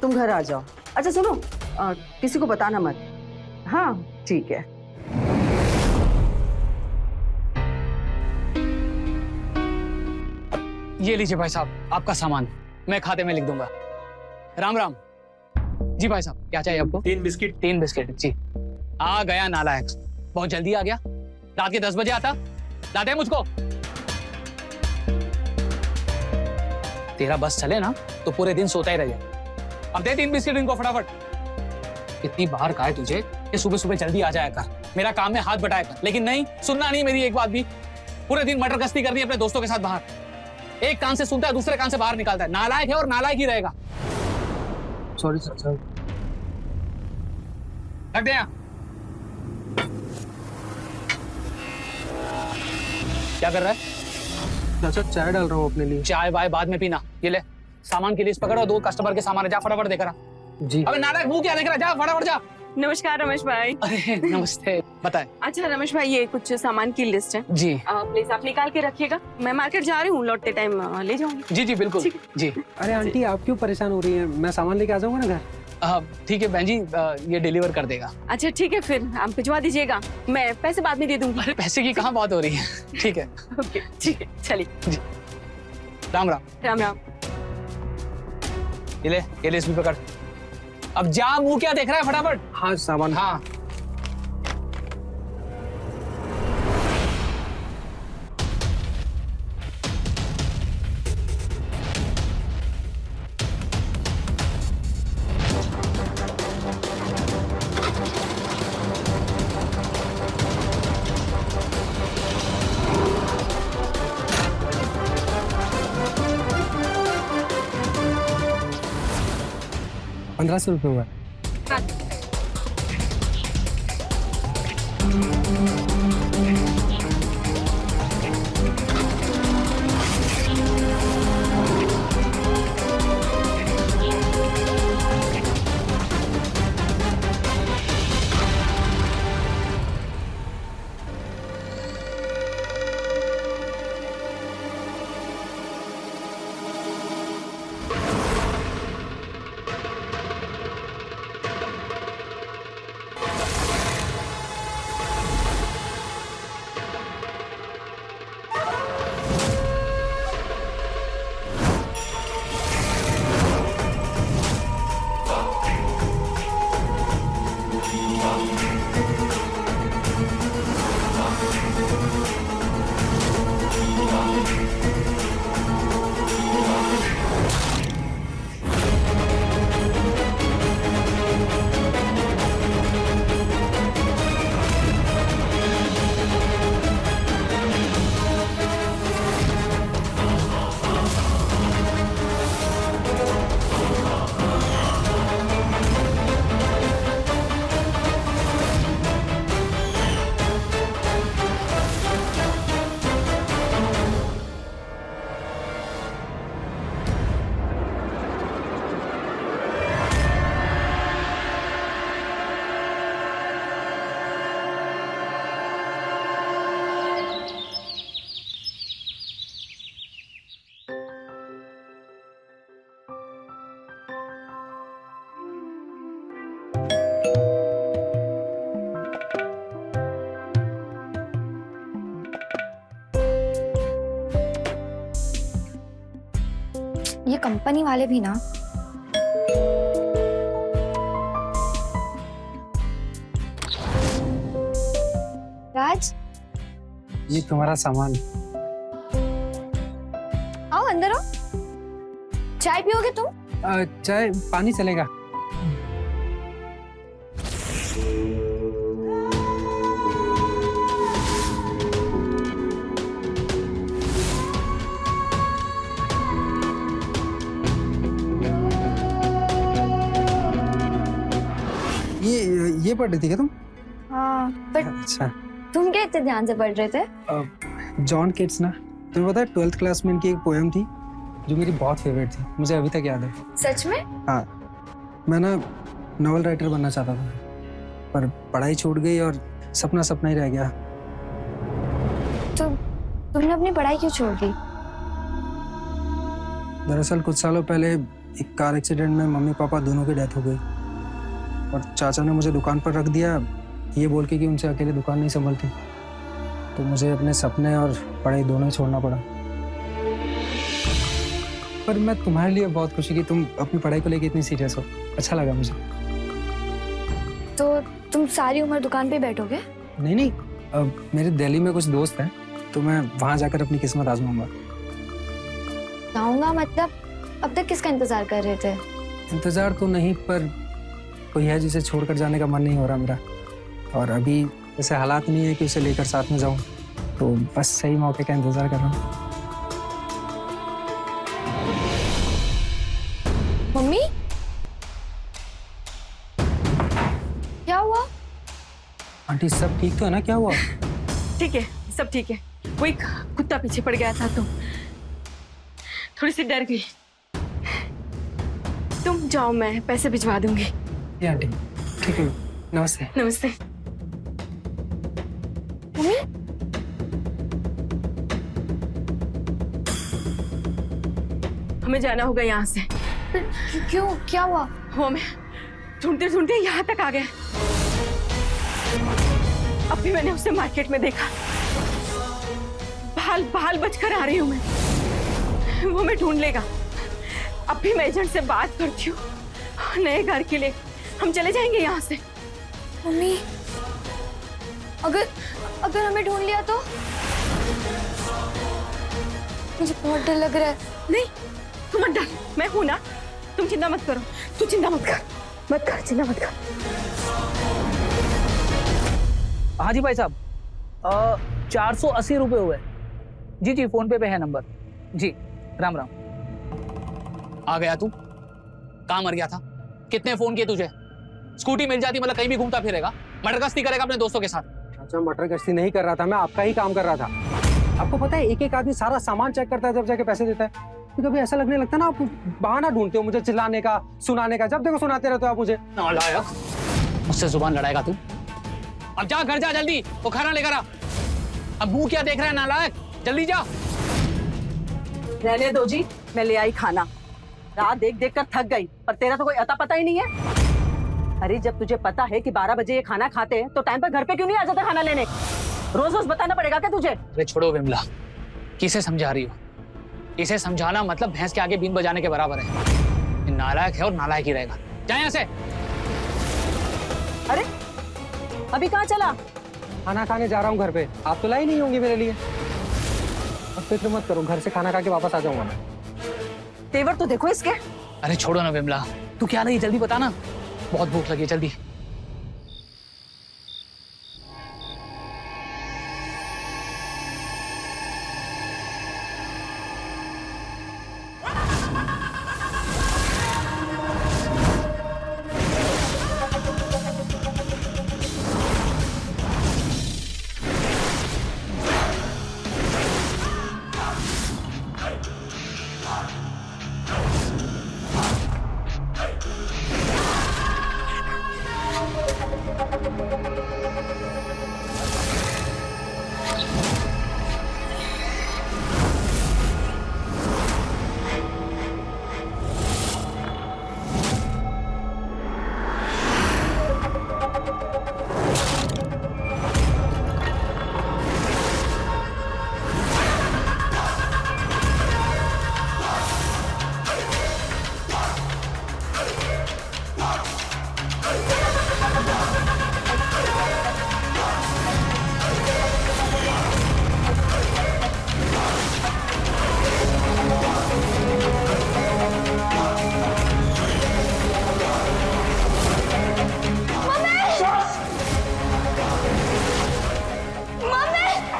तुम घर आ जाओ। अच्छा सुनो, किसी को बताना मत। हाँ ठीक है। ये लीजिए भाई साहब आपका सामान, मैं खाते में लिख दूंगा। राम राम। जी भाई साहब क्या चाहिए आपको? 3 बिस्किट। 3 बिस्किट जी। आ गया नालायक, बहुत जल्दी आ गया। रात के 10 बजे आता, लाते मुझको। तेरा बस चले ना तो पूरे दिन सोता ही रह जाए। अब दे 3 बिस्किट इनको फटाफट। इतनी बार कहा है तुझे कि सुबह सुबह जल्दी आ जाया कर, मेरा काम में हाथ बटाया कर, लेकिन नहीं सुनना नहीं मेरी एक बात भी। पूरे दिन मटर गश्ती करनी है अपने दोस्तों के साथ बाहर, एक कान से सुनता है दूसरे कान से बाहर निकालता है। नालायक है और नालायक ही रहेगा। Sorry sir. रख दे यहाँ। क्या कर रहा है? चाचा चाय डाल रहा हूँ अपने लिए। चाय वाय बाद में पीना, ये ले सामान की लिस्ट पकड़ो, 2 कस्टमर के सामान है, जा फटाफट देकर आ। जी। अबे नालायक मुंह क्या देख रहा है, जा फटाफट जा। नमस्कार रमेश भाई। अरे नमस्ते, बताए। अच्छा रमेश भाई, ये कुछ सामान की लिस्ट है जी। प्लीज आप निकाल के रखिएगा, मैं मार्केट जा रही हूँ, लौटते टाइम ले जाऊंगी। जी जी बिल्कुल जी। अरे आंटी आप क्यों परेशान हो रही हैं? मैं सामान लेके आ जाऊंगा ना घर। ठीक है बहन जी, ये डिलीवर कर देगा। अच्छा ठीक है, फिर आप भिजवा दीजिएगा, मैं पैसे बाद में दे दूंगी। अरे पैसे की कहाँ बात हो रही है, ठीक है। ओके ठीक है, चलिए जी। राम राम। राम राम। ये ले, ये लिस्ट भी पकड़। अब जा, मुंह क्या देख रहा है, फटाफट। हाँ सामान। हाँ ₹1500 हुआ। ये कंपनी वाले भी ना राज, ये तुम्हारा सामान। आओ अंदर आओ। चाय पियोगे तुम? चाय पानी चलेगा। ये पढ़ रही थी क्या तुम? हाँ, पर अच्छा। तुम क्या इतने ध्यान से पढ़ रहे थे? जॉन केट्स ना, तुम्हें पता है 12th क्लास में इनकी एक पोएम थी जो मेरी बहुत फेवरेट थी, मुझे अभी तक याद है। सच में? हाँ, मैं ना नॉवल राइटर बनना चाहता था, पर पढ़ाई छूट गई और सपना सपना ही रह गया। तो तुमने अपनी पढ़ाई क्यों छोड़ दी? दरअसल कुछ सालों पहले एक कार एक्सीडेंट में मम्मी पापा दोनों की डेथ हो गई और चाचा ने मुझे दुकान पर रख दिया ये बोल के कि उनसे अकेले दुकान नहीं संभलती, तो मुझे अपने सपने और पढ़ाई दोनों ही छोड़ना पड़ा। पर मैं तुम्हारे लिए बहुत खुशी कि तुम अपनी पढ़ाई को लेकर इतनी सीरियस हो, अच्छा लगा मुझे। तो तुम सारी उम्र दुकान पे बैठोगे? नहीं, अब मेरे दिल्ली में कुछ दोस्त हैं तो मैं वहां जाकर अपनी किस्मत आजमाऊंगा। जाऊंगा मतलब? अब तक किसका इंतजार कर रहे थे? इंतजार तो नहीं, पर कोई है जिसे छोड़कर जाने का मन नहीं हो रहा मेरा, और अभी ऐसे हालात नहीं है कि उसे लेकर साथ में जाऊं, तो बस सही मौके का इंतजार कर रहा हूँ। मम्मी, क्या हुआ? आंटी सब ठीक तो है ना? क्या हुआ? ठीक है, सब ठीक है। वो एक कुत्ता पीछे पड़ गया था तो थोड़ी सी डर गई। तुम जाओ, मैं पैसे भिजवा दूंगी। ये आंटी ठीक है, नमस्ते। नमस्ते। मम्मी, हमें जाना होगा यहाँ से। क्यों, क्या हुआ? वो हमें ढूंढते ढूंढते यहाँ तक आ गए। अब भी मैंने उसे मार्केट में देखा, भाल बचकर आ रही हूँ मैं। वो हमें ढूंढ लेगा। अब भी मैं एजेंट से बात करती हूँ, नए घर के लिए हम चले जाएंगे यहाँ से। मम्मी, अगर हमें ढूंढ लिया तो? मुझे बहुत डर लग रहा है। नहीं, तुम मत डर, मैं हूं ना, तुम चिंता मत करो। तू चिंता मत कर, चिंता मत कर। हाँ जी भाई साहब, 480 रुपए हुए। जी फोन पे है नंबर। जी राम राम। आ गया तू? कहाँ मर गया था? कितने फोन किए तुझे? स्कूटी मिल जाती मतलब कहीं भी घूमता फिरेगा, मटर गश्ती करेगा अपने दोस्तों के साथ। अच्छा, मटर गश्ती नहीं कर रहा था मैं, आपका ही काम कर रहा था। आपको पता है एक एक आदमी सारा सामान चेक करता है जब जाके पैसे देता है। तो कभी ऐसा लगने लगता है ना आप बहाना ढूंढते हो मुझे चिल्लाने का, सुनाने का, जब देखो सुनाते रहते हो आप मुझे। नालायक, मुझसे जुबान लड़ाएगा तू? अब जा घर जा जल्दी, वो खाना लेकर आ। अब मुंह क्या देख रहा है नालायक, जल्दी जा। रहने दो जी, मैं ले आई खाना। रात देख देख कर थक गई, पर तेरा तो कोई अता पता ही नहीं है। अरे जब तुझे पता है कि 12 बजे ये खाना खाते हैं तो टाइम पर घर पे क्यों नहीं आ जाता खाना लेने? रोज रोज बताना पड़ेगा क्या तुझे? अरे छोड़ो विमला, किसे समझा रही हो? इसे समझाना मतलब भैंस के आगे बीन बजाने के बराबर है। ये नालायक है और नालायक ही रहेगा। जा यहाँ से। अरे अभी कहाँ चला? खाना खाने जा रहा हूँ घर पे, आप तो लाई नहीं होंगे मेरे लिए। अब फिक्र मत करो, घर से खाना खा के वापस आ जाऊंगा मैं। तेवर तो देखो इसके। अरे छोड़ो ना विमला, तू क्या रही, जल्दी बता ना, बहुत भूख लगी है, जल्दी।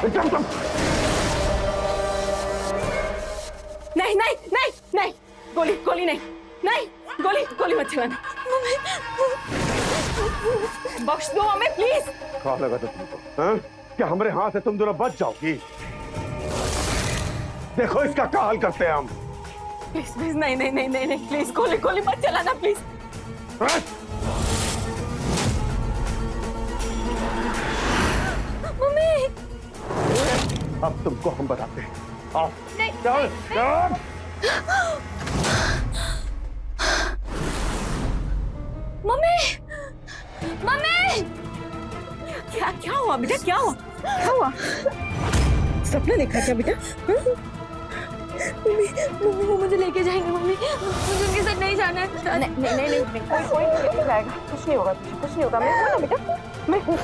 नहीं नहीं नहीं नहीं, गोली गोली नहीं, नहीं गोली गोली मत चलाना। बख्श दो हमें प्लीज। क्या लगा था तुमको, हाँ? क्या हमारे हाथ से तुम दोनों बच जाओगी? देखो इसका क्या हाल करते हैं हम। प्लीज प्लीज, नहीं नहीं नहीं नहीं नहीं, प्लीज गोली गोली मत चलाना प्लीज। हाँ? मम्मी, अब तुमको हम बताते हैं। आओ नहीं, चल चल। मम्मी मम्मी, क्या क्या हुआ बेटा, क्या हुआ, क्या हुआ? सपना देखा क्या बेटा? मम्मी मम्मी वो मुझे लेके जाएंगे, मम्मी मुझे उनके साथ नहीं जाना है। नहीं नहीं नहीं, नहीं कोई कोई नहीं लेके जाएगा, कुछ नहीं होगा तुझे, कुछ नहीं होगा। मैं हूं ना बेटा, मैं हूं।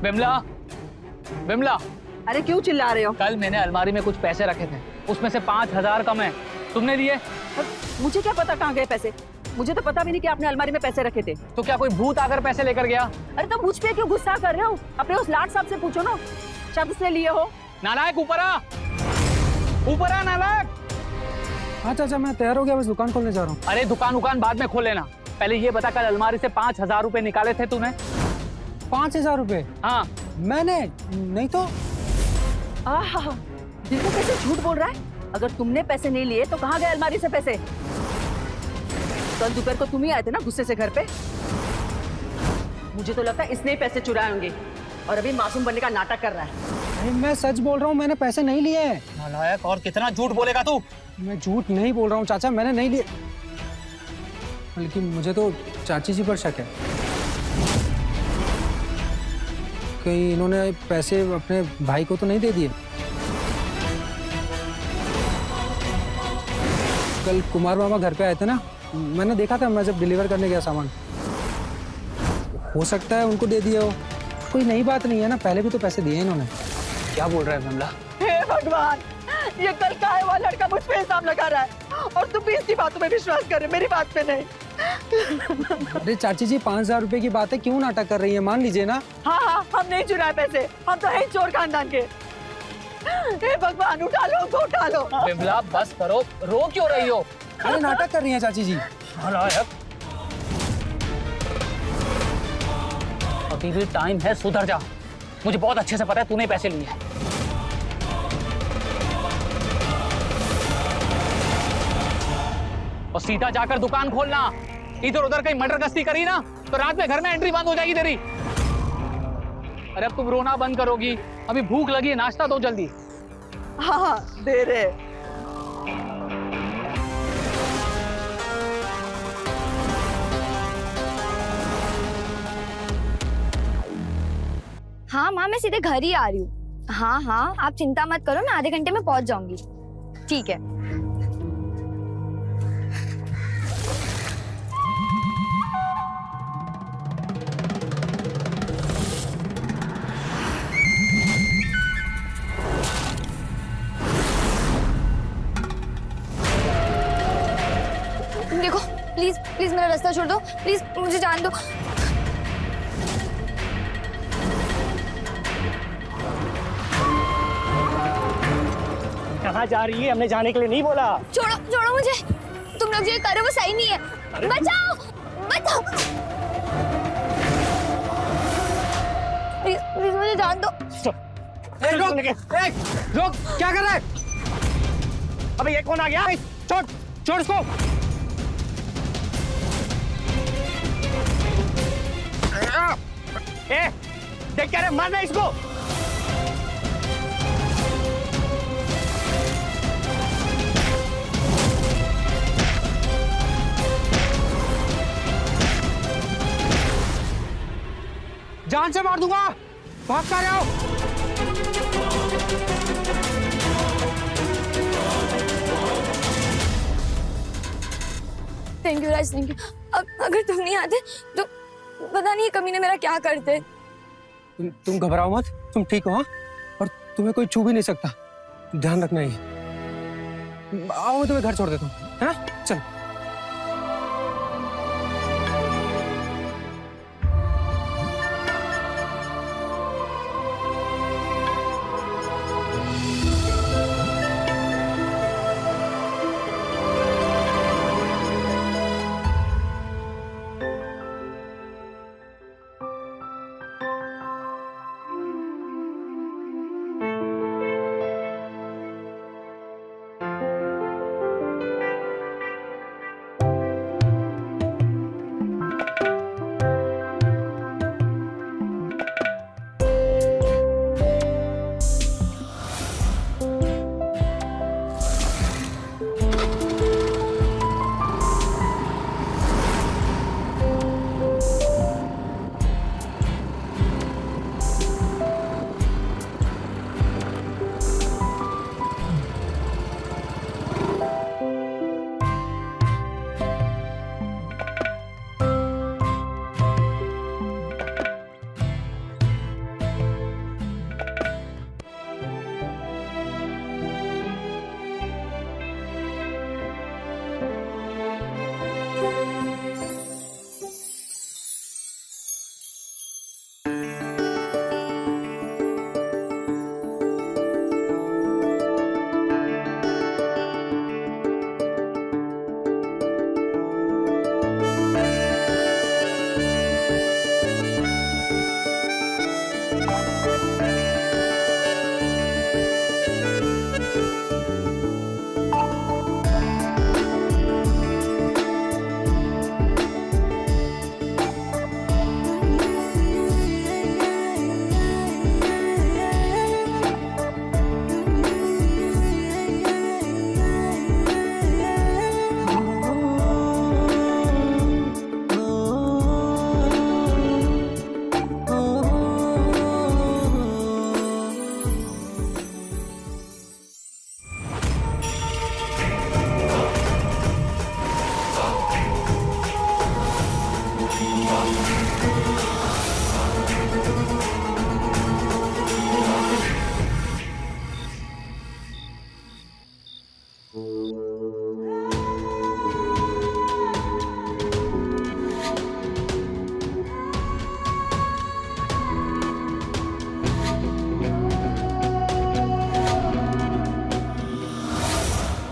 विमला, विमला, अरे क्यों चिल्ला रहे हो? कल मैंने अलमारी में कुछ पैसे रखे थे, उसमें से 5,000 कम है, तुमने दिए? मुझे क्या पता कहाँ गए पैसे, मुझे तो पता भी नहीं कि आपने अलमारी में पैसे रखे थे। तो क्या कोई भूत आकर पैसे लेकर गया? अरे तो मुझ पे क्यों गुस्सा कर रहे हो? अपने उस लाट साहब से पूछो ना, शायद उसने लिए हो। नालायक, ऊपर आ, ऊपर आ नालायक। हाँ चाचा, मैं तैयार हो गया, बस दुकान खोलने जा रहा हूँ। अरे दुकान बाद में खोल लेना, पहले ये बता कल अलमारी से 5,000 रुपए निकाले थे तूने? 5,000 रुपए? हाँ। मैंने नहीं तो। आहा, देखो कैसे झूठ बोल रहा है। अगर तुमने पैसे नहीं लिए तो कहाँ गए अलमारी से पैसे? कल दोपहर को तुम ही आए थे ना गुस्से से घर पे। मुझे तो लगता है इसने ही पैसे चुराए होंगे और अभी मासूम बनने का नाटक कर रहा है। नहीं, मैं सच बोल रहा हूँ, मैंने पैसे नहीं लिए हैं। नालायक, और कितना झूठ बोलेगा तू? मैं झूठ नहीं बोल रहा हूँ चाचा, मैंने नहीं लिए। बल्कि मुझे तो चाची जी पर शक है, कहीं इन्होंने पैसे अपने भाई को तो नहीं दे दिए। कल कुमार मामा घर पे आए थे ना, मैंने देखा था, मैं जब डिलीवर करने गया सामान। हो सकता है उनको दे दिया हो, कोई नई बात नहीं है ना, पहले भी तो पैसे दिए इन्होंने। क्या बोल रहा है विमला? हे भगवान, ये कल का आया हुआ लड़का मुझ पे इल्जाम लगा रहा है और तुम भी इसकी बातों में विश्वास कर रहे, मेरी बात पे नहीं। अरे चाची जी, 5,000 रुपए की बात है, क्यों नाटक कर रही है, मान लीजिए ना। हाँ हाँ, हम नहीं चुराए पैसे, हम तो है चोर खानदान के। हे भगवान, उठा लो उनको, उठा लो। विमला बस करो, रो क्यों रही हो? अरे नाटक कर रही है चाची जी। नालायक, अभी भी टाइम है, सुधर जा। मुझे बहुत अच्छे से पता है तूने पैसे लिए हैं। और सीधा जाकर दुकान खोलना, इधर उधर कहीं मर्डर गश्ती करी ना तो रात में घर में एंट्री बंद हो जाएगी तेरी। अरे अब तुम रोना बंद करोगी? अभी भूख लगी है, नाश्ता दो जल्दी। हाँ हाँ दे रहे। हाँ माँ, मैं सीधे घर ही आ रही हूँ। हाँ हाँ, आप चिंता मत करो, मैं आधे घंटे में पहुंच जाऊंगी। ठीक है। देखो प्लीज प्लीज मेरा रास्ता छोड़ दो, प्लीज मुझे जान दो। कहाँ जा रही है? हमने जाने के लिए नहीं बोला। छोड़ो छोड़ो मुझे, तुम लोग जो ये कर रहे हो वो सही नहीं है। बचाओ बचाओ, प्लीज प्लीज मुझे जान दो। रोक, क्या कर रहा है? अबे ये कौन आ गया? छोड़ छोड़ इसको। देख क्या रे, मारना इसको। जान से मार दूंगा, भाग कर आओ। Thank you Raj, thank you. अब अगर तुम नहीं आते तो पता नहीं कमीने मेरा क्या करते। तुम घबराओ मत, तुम ठीक हो। हाँ, और तुम्हें कोई छू भी नहीं सकता, ध्यान रखना ही। आओ मैं तुम्हें घर छोड़ देता हूँ, है ना? चल।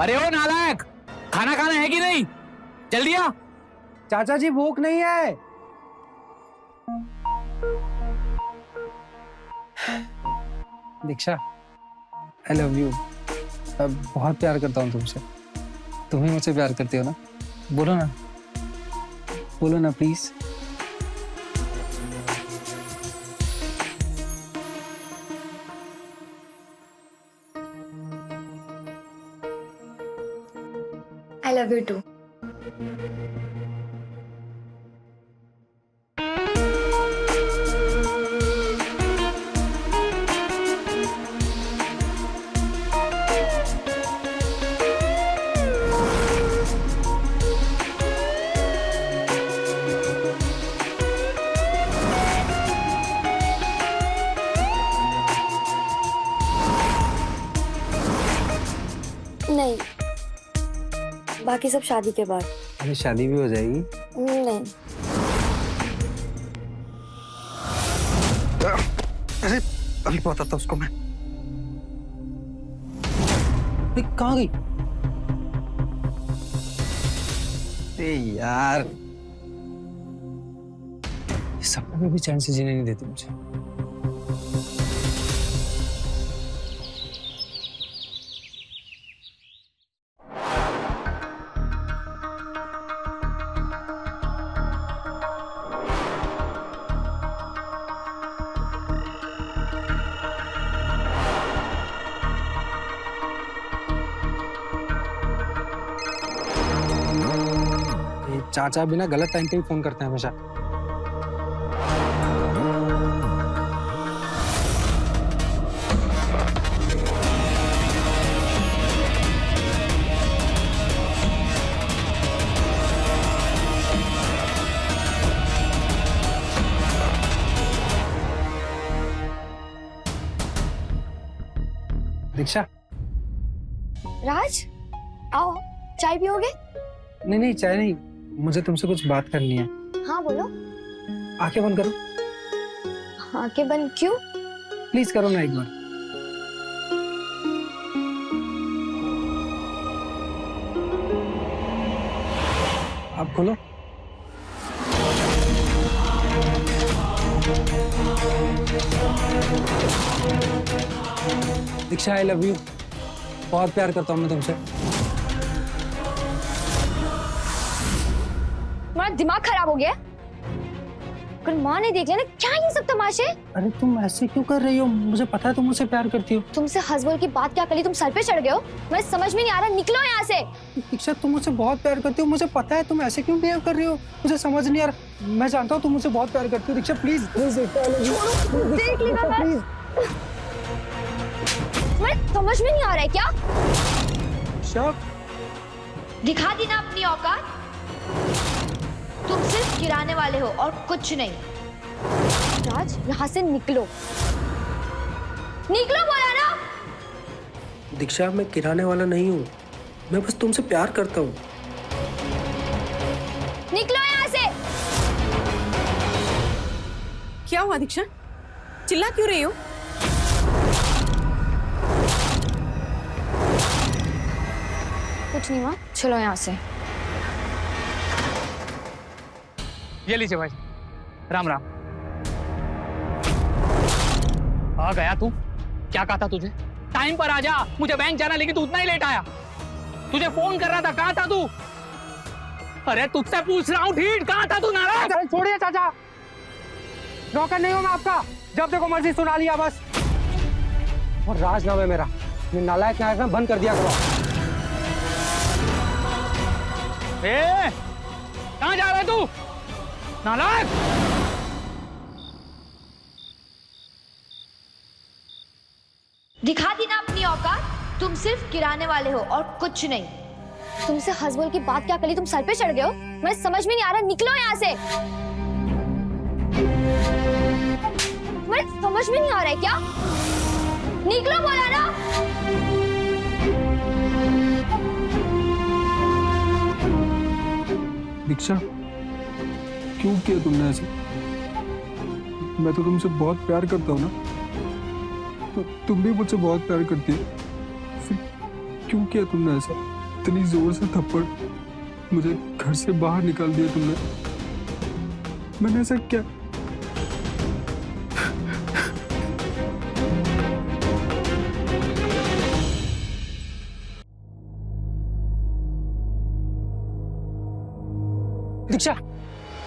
अरे ओ नालायक, खाना खाना है कि नहीं? जल्दी आ। चाचा जी भूख नहीं है। दीक्षा, आई लव यू। अब बहुत प्यार करता हूँ तुमसे। तुम ही मुझसे प्यार करती हो ना? बोलो ना, बोलो ना please. I love you too. नहीं, बाकी सब शादी के बाद। अरे शादी भी हो जाएगी। नहीं। अरे अभी बताता उसको मैं। कहाँ गई? अरे यार, सपने में भी चैन से जीने नहीं देती मुझे। चाचा भी ना गलत टाइम पे ही फोन करते हैं हमेशा। दीक्षा। राज, आओ, चाय पियोगे? नहीं चाय नहीं, मुझे तुमसे कुछ बात करनी है। हाँ बोलो। आंखें बंद करो। आंखें बंद क्यों? प्लीज करो ना एक बार। आप खोलो। दीक्षा, आई लव यू। बहुत प्यार करता हूँ मैं तुमसे। तुम्हारा दिमाग खराब हो गया? अगर माँ ने देख लिया ना, क्या ये सब तमाशे? अरे तुम ऐसे क्यों कर रही हो? मुझे पता है तुम मुझसे प्यार करती हो। तुमसे हस्बैंड की बात क्या करी? तुम सर पे चढ़ गए हो? मुझे समझ में नहीं आ रहा, निकलो यहाँ से। दीक्षा, तुम मुझसे बहुत प्यार करती हो, मुझे पता है। तुम ऐसे क्यों बिहेव कर रही हो? मुझे समझ नहीं आ रहा। मैं जानता हूँ तुम मुझसे बहुत प्यार करती हो। दीक्षा प्लीज देख लेना मैं। तुम्हें समझ में नहीं आ रहा है क्या? दिखा दी ना अपनी औकात। तुम सिर्फ गिराने वाले हो और कुछ नहीं। राज, यहाँ से निकलो। निकलो बोला ना। दीक्षा, मैं गिराने वाला नहीं हूँ, मैं बस तुमसे प्यार करता हूँ। निकलो यहाँ से। क्या हुआ दीक्षा? चिल्ला क्यों रही हो? कुछ नहीं हुआ, चलो यहाँ से। ये लीजिए भाई, राम राम। आ गया तू? क्या कहा था तुझे? टाइम पर आ जा, मुझे बैंक जाना, लेकिन तू उतना ही लेट आया। तुझे फोन कर रहा था, कहाँ था तू? अरे तुझसे पूछ रहा हूँ, ढीठ, कहाँ था तू? नाराज? छोड़िए चाचा, नौकर नहीं हूँ मैं आपका। जब देखो मर्जी सुना लिया बस। और राज नाम है मेरा। ये नालायक नायक बंद कर दिया करो। कहाँ जा रहा है तू नालायक? दिखा दी ना अपनी औकात। तुम सिर्फ गिराने वाले हो और कुछ नहीं। तुमसे हस्बैंड की बात क्या करी? तुम सर पे चढ़ गए हो? मैं समझ में नहीं आ रहा, निकलो यहाँ से। मैं समझ में नहीं आ रहा है क्या? निकलो बोला ना। दीक्षा, क्यों किया तुमने ऐसे? मैं तो तुमसे बहुत प्यार करता हूँ ना, तो तुम भी मुझसे बहुत प्यार करती हो, फिर क्यों किया तुमने ऐसा? इतनी जोर से थप्पड़, मुझे घर से बाहर निकाल दिया तुमने। मैंने ऐसा क्या? दीक्षा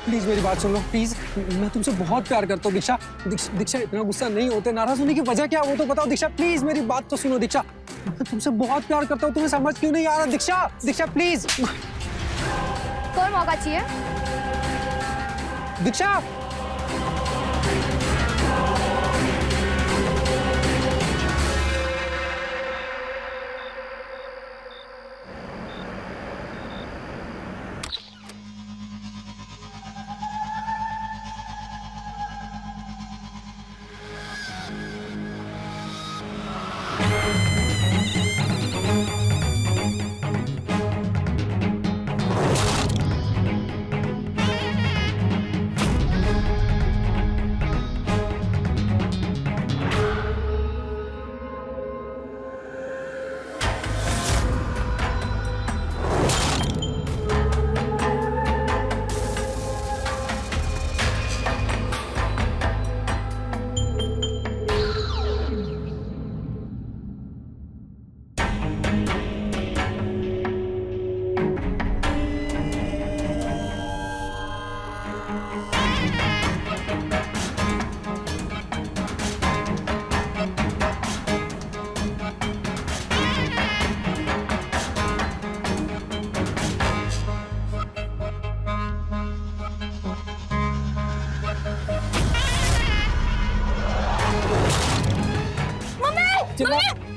प्लीज मेरी बात सुन लो प्लीज, मैं तुमसे बहुत प्यार करता हूँ दीक्षा। दीक्षा इतना गुस्सा नहीं होते, नाराज होने की वजह क्या वो तो बताओ दीक्षा, प्लीज मेरी बात तो सुनो दीक्षा। मैं तुमसे बहुत प्यार करता हूँ, तुम्हें समझ क्यों नहीं आ रहा दीक्षा? दीक्षा प्लीज। और मौका चाहिए? दीक्षा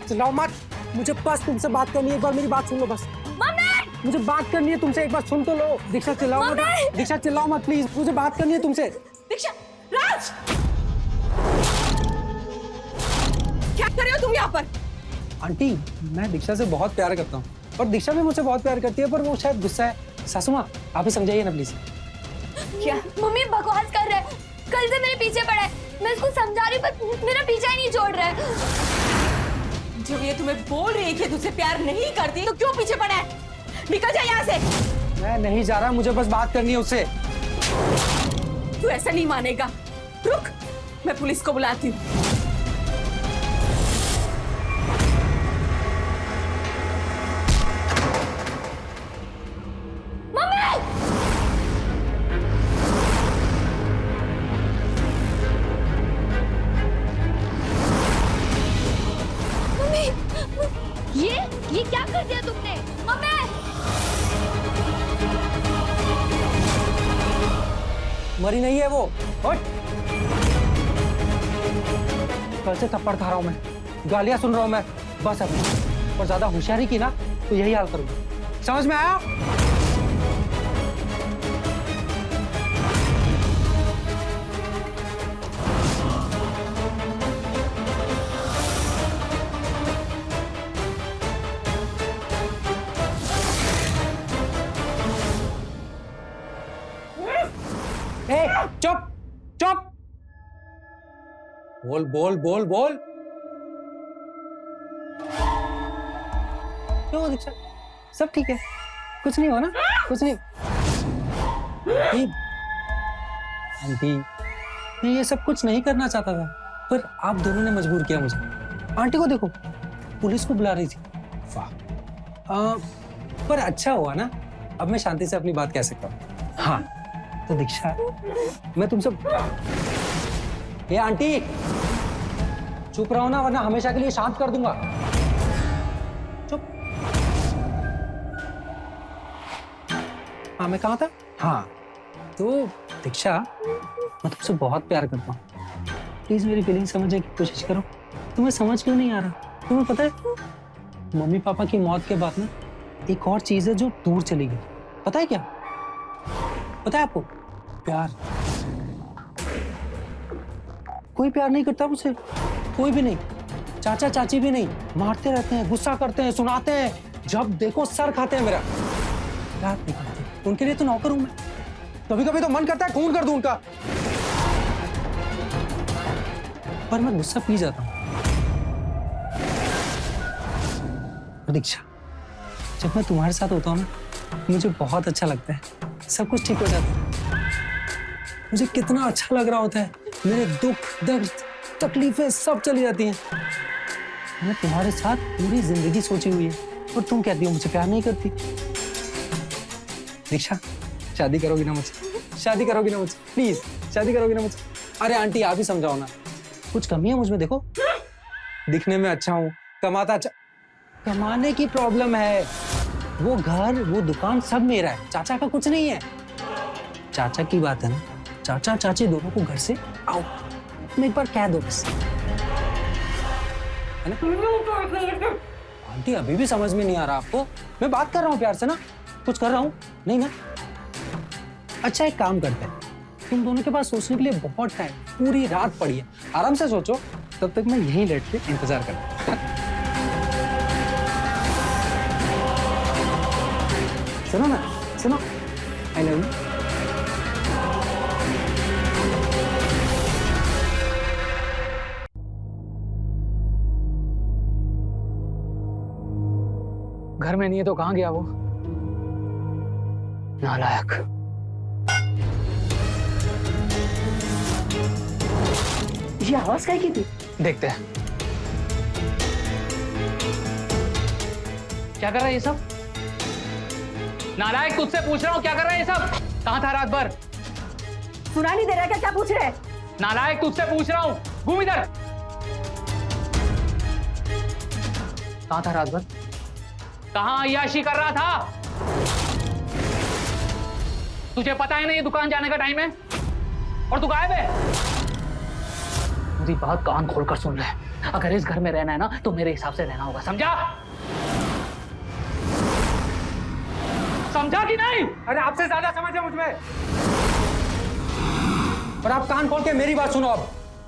चिल्लाओ मत, मुझे बस तुमसे बात करनी है, एक बार मेरी बात सुन लो बस। मुझे बात करनी है तुमसे, एक बार सुन तो लो। दीक्षा चिल्लाओ मत, दीक्षा चिल्लाओ मत प्लीज, मुझे बात करनी है तुमसे। दीक्षा, राज! क्या कर रहे हो तुम यहाँ पर? आंटी मैं दीक्षा से बहुत प्यार करता हूँ और दीक्षा भी मुझसे बहुत प्यार करती है, पर वो शायद गुस्सा है। सासू माँ आप ही समझाइए ना प्लीज। क्या मम्मी बकवास कर रहे हैं? कल से मेरे पीछे पड़ा है, मैं इसको समझा रही हूँ पर मेरा पीछा ही नहीं छोड़ रहा है। जब ये तुम्हें बोल रही है कि तुझसे प्यार नहीं करती तो क्यों पीछे पड़ा है? निकल जा यहाँ से। मैं नहीं जा रहा, मुझे बस बात करनी है उससे। तू ऐसा नहीं मानेगा, रुक मैं पुलिस को बुलाती हूँ। ये क्या कर दिया तुमने? मम्मी! मरी नहीं है वो। हट! कल से थप्पड़ खा रहा हूं मैं, गालियां सुन रहा हूं मैं, बस अब और ज्यादा होशियारी की ना तो यही हाल करूंगा, समझ में आया? चुप चुप, बोल बोल बोल बोल। क्यों दीक्षा, सब ठीक है, कुछ नहीं हुआ ना? कुछ नहीं। आंटी मैं ये सब कुछ नहीं करना चाहता था, पर आप दोनों ने मजबूर किया मुझे। आंटी को देखो, पुलिस को बुला रही थी। वाह, पर अच्छा हुआ ना, अब मैं शांति से अपनी बात कह सकता हूँ। हाँ तो दीक्षा मैं तुमसे, ये आंटी चुप रहो ना वरना हमेशा के लिए शांत कर दूंगा। चुप। हाँ मैं कहाँ था? हाँ तो दीक्षा मैं तुमसे बहुत प्यार करता हूँ, प्लीज मेरी फीलिंग समझने की कोशिश करो। तुम्हें समझ क्यों नहीं आ रहा? तुम्हें पता है मम्मी पापा की मौत के बाद ना एक और चीज है जो दूर चली गई, पता है क्या? पता है आपको? प्यार। कोई प्यार नहीं करता मुझसे, कोई भी नहीं, चाचा चाची भी नहीं। मारते रहते हैं, गुस्सा करते हैं, सुनाते हैं, जब देखो सर खाते हैं मेरा। प्यार नहीं करते, उनके लिए तो नौकर हूं मैं। कभी कभी तो मन करता है खून कर दूं उनका, पर मैं गुस्सा पी जाता हूं। दीक्षा जब मैं तुम्हारे साथ होता हूँ ना, मुझे बहुत अच्छा लगता है, सब कुछ ठीक हो जाता है। मुझे कितना अच्छा लग रहा होता है, मेरे दुख दर्द तकलीफें सब चली जाती हैं। मैंने तुम्हारे साथ पूरी जिंदगी सोची हुई है और तुम कहती हो मुझे प्यार नहीं करती। दीक्षा, शादी करोगी ना मुझसे? शादी करोगी ना मुझसे? प्लीज शादी करोगी ना मुझसे? अरे आंटी आप ही समझाओ ना, कुछ कमी है मुझमें? देखो दिखने में अच्छा हूँ, कमाता अच्छा, कमाने की प्रॉब्लम है। वो घर वो दुकान सब मेरा है, चाचा का कुछ नहीं है। चाचा की बात है ना, चाचा चाची दोनों को घर से आओ, तुम एक बार कह दो बस, है ना? आंटी अभी भी समझ में नहीं आ रहा आपको? मैं बात कर रहा हूँ प्यार से ना, कुछ कर रहा हूँ नहीं ना? अच्छा एक काम करते हैं, तुम दोनों के पास सोचने के लिए बहुत टाइम, पूरी रात पड़ी है, आराम से सोचो, तब तक मैं यहीं लेट के इंतजार करता हूँ। सुनो ना, सुनो, आई लव यू। घर में नहीं है तो कहाँ गया वो? नालायक। ये आवाज क्या की थी? देखते हैं क्या कर रहा है ये सब। नालायक, तुझसे पूछ रहा हूँ क्या कर रहा है ये सब? कहाँ था रात भर? सुना नहीं दे रहा क्या? क्या पूछ रहे हैं? नालायक, तुझसे पूछ रहा हूँ, घूम इधर। कहाँ था रात भर? कहाँ अय्याशी कर रहा था? तुझे पता है ना ये दुकान जाने का टाइम है और तू गायब है। मेरी बात कान खोलकर सुन ले, अगर इस घर में रहना है ना तो मेरे हिसाब से रहना होगा, समझा? समझा कि नहीं? अरे आपसे ज्यादा समझ है मुझमें। और आप कान खोल के मेरी बात सुनो। अब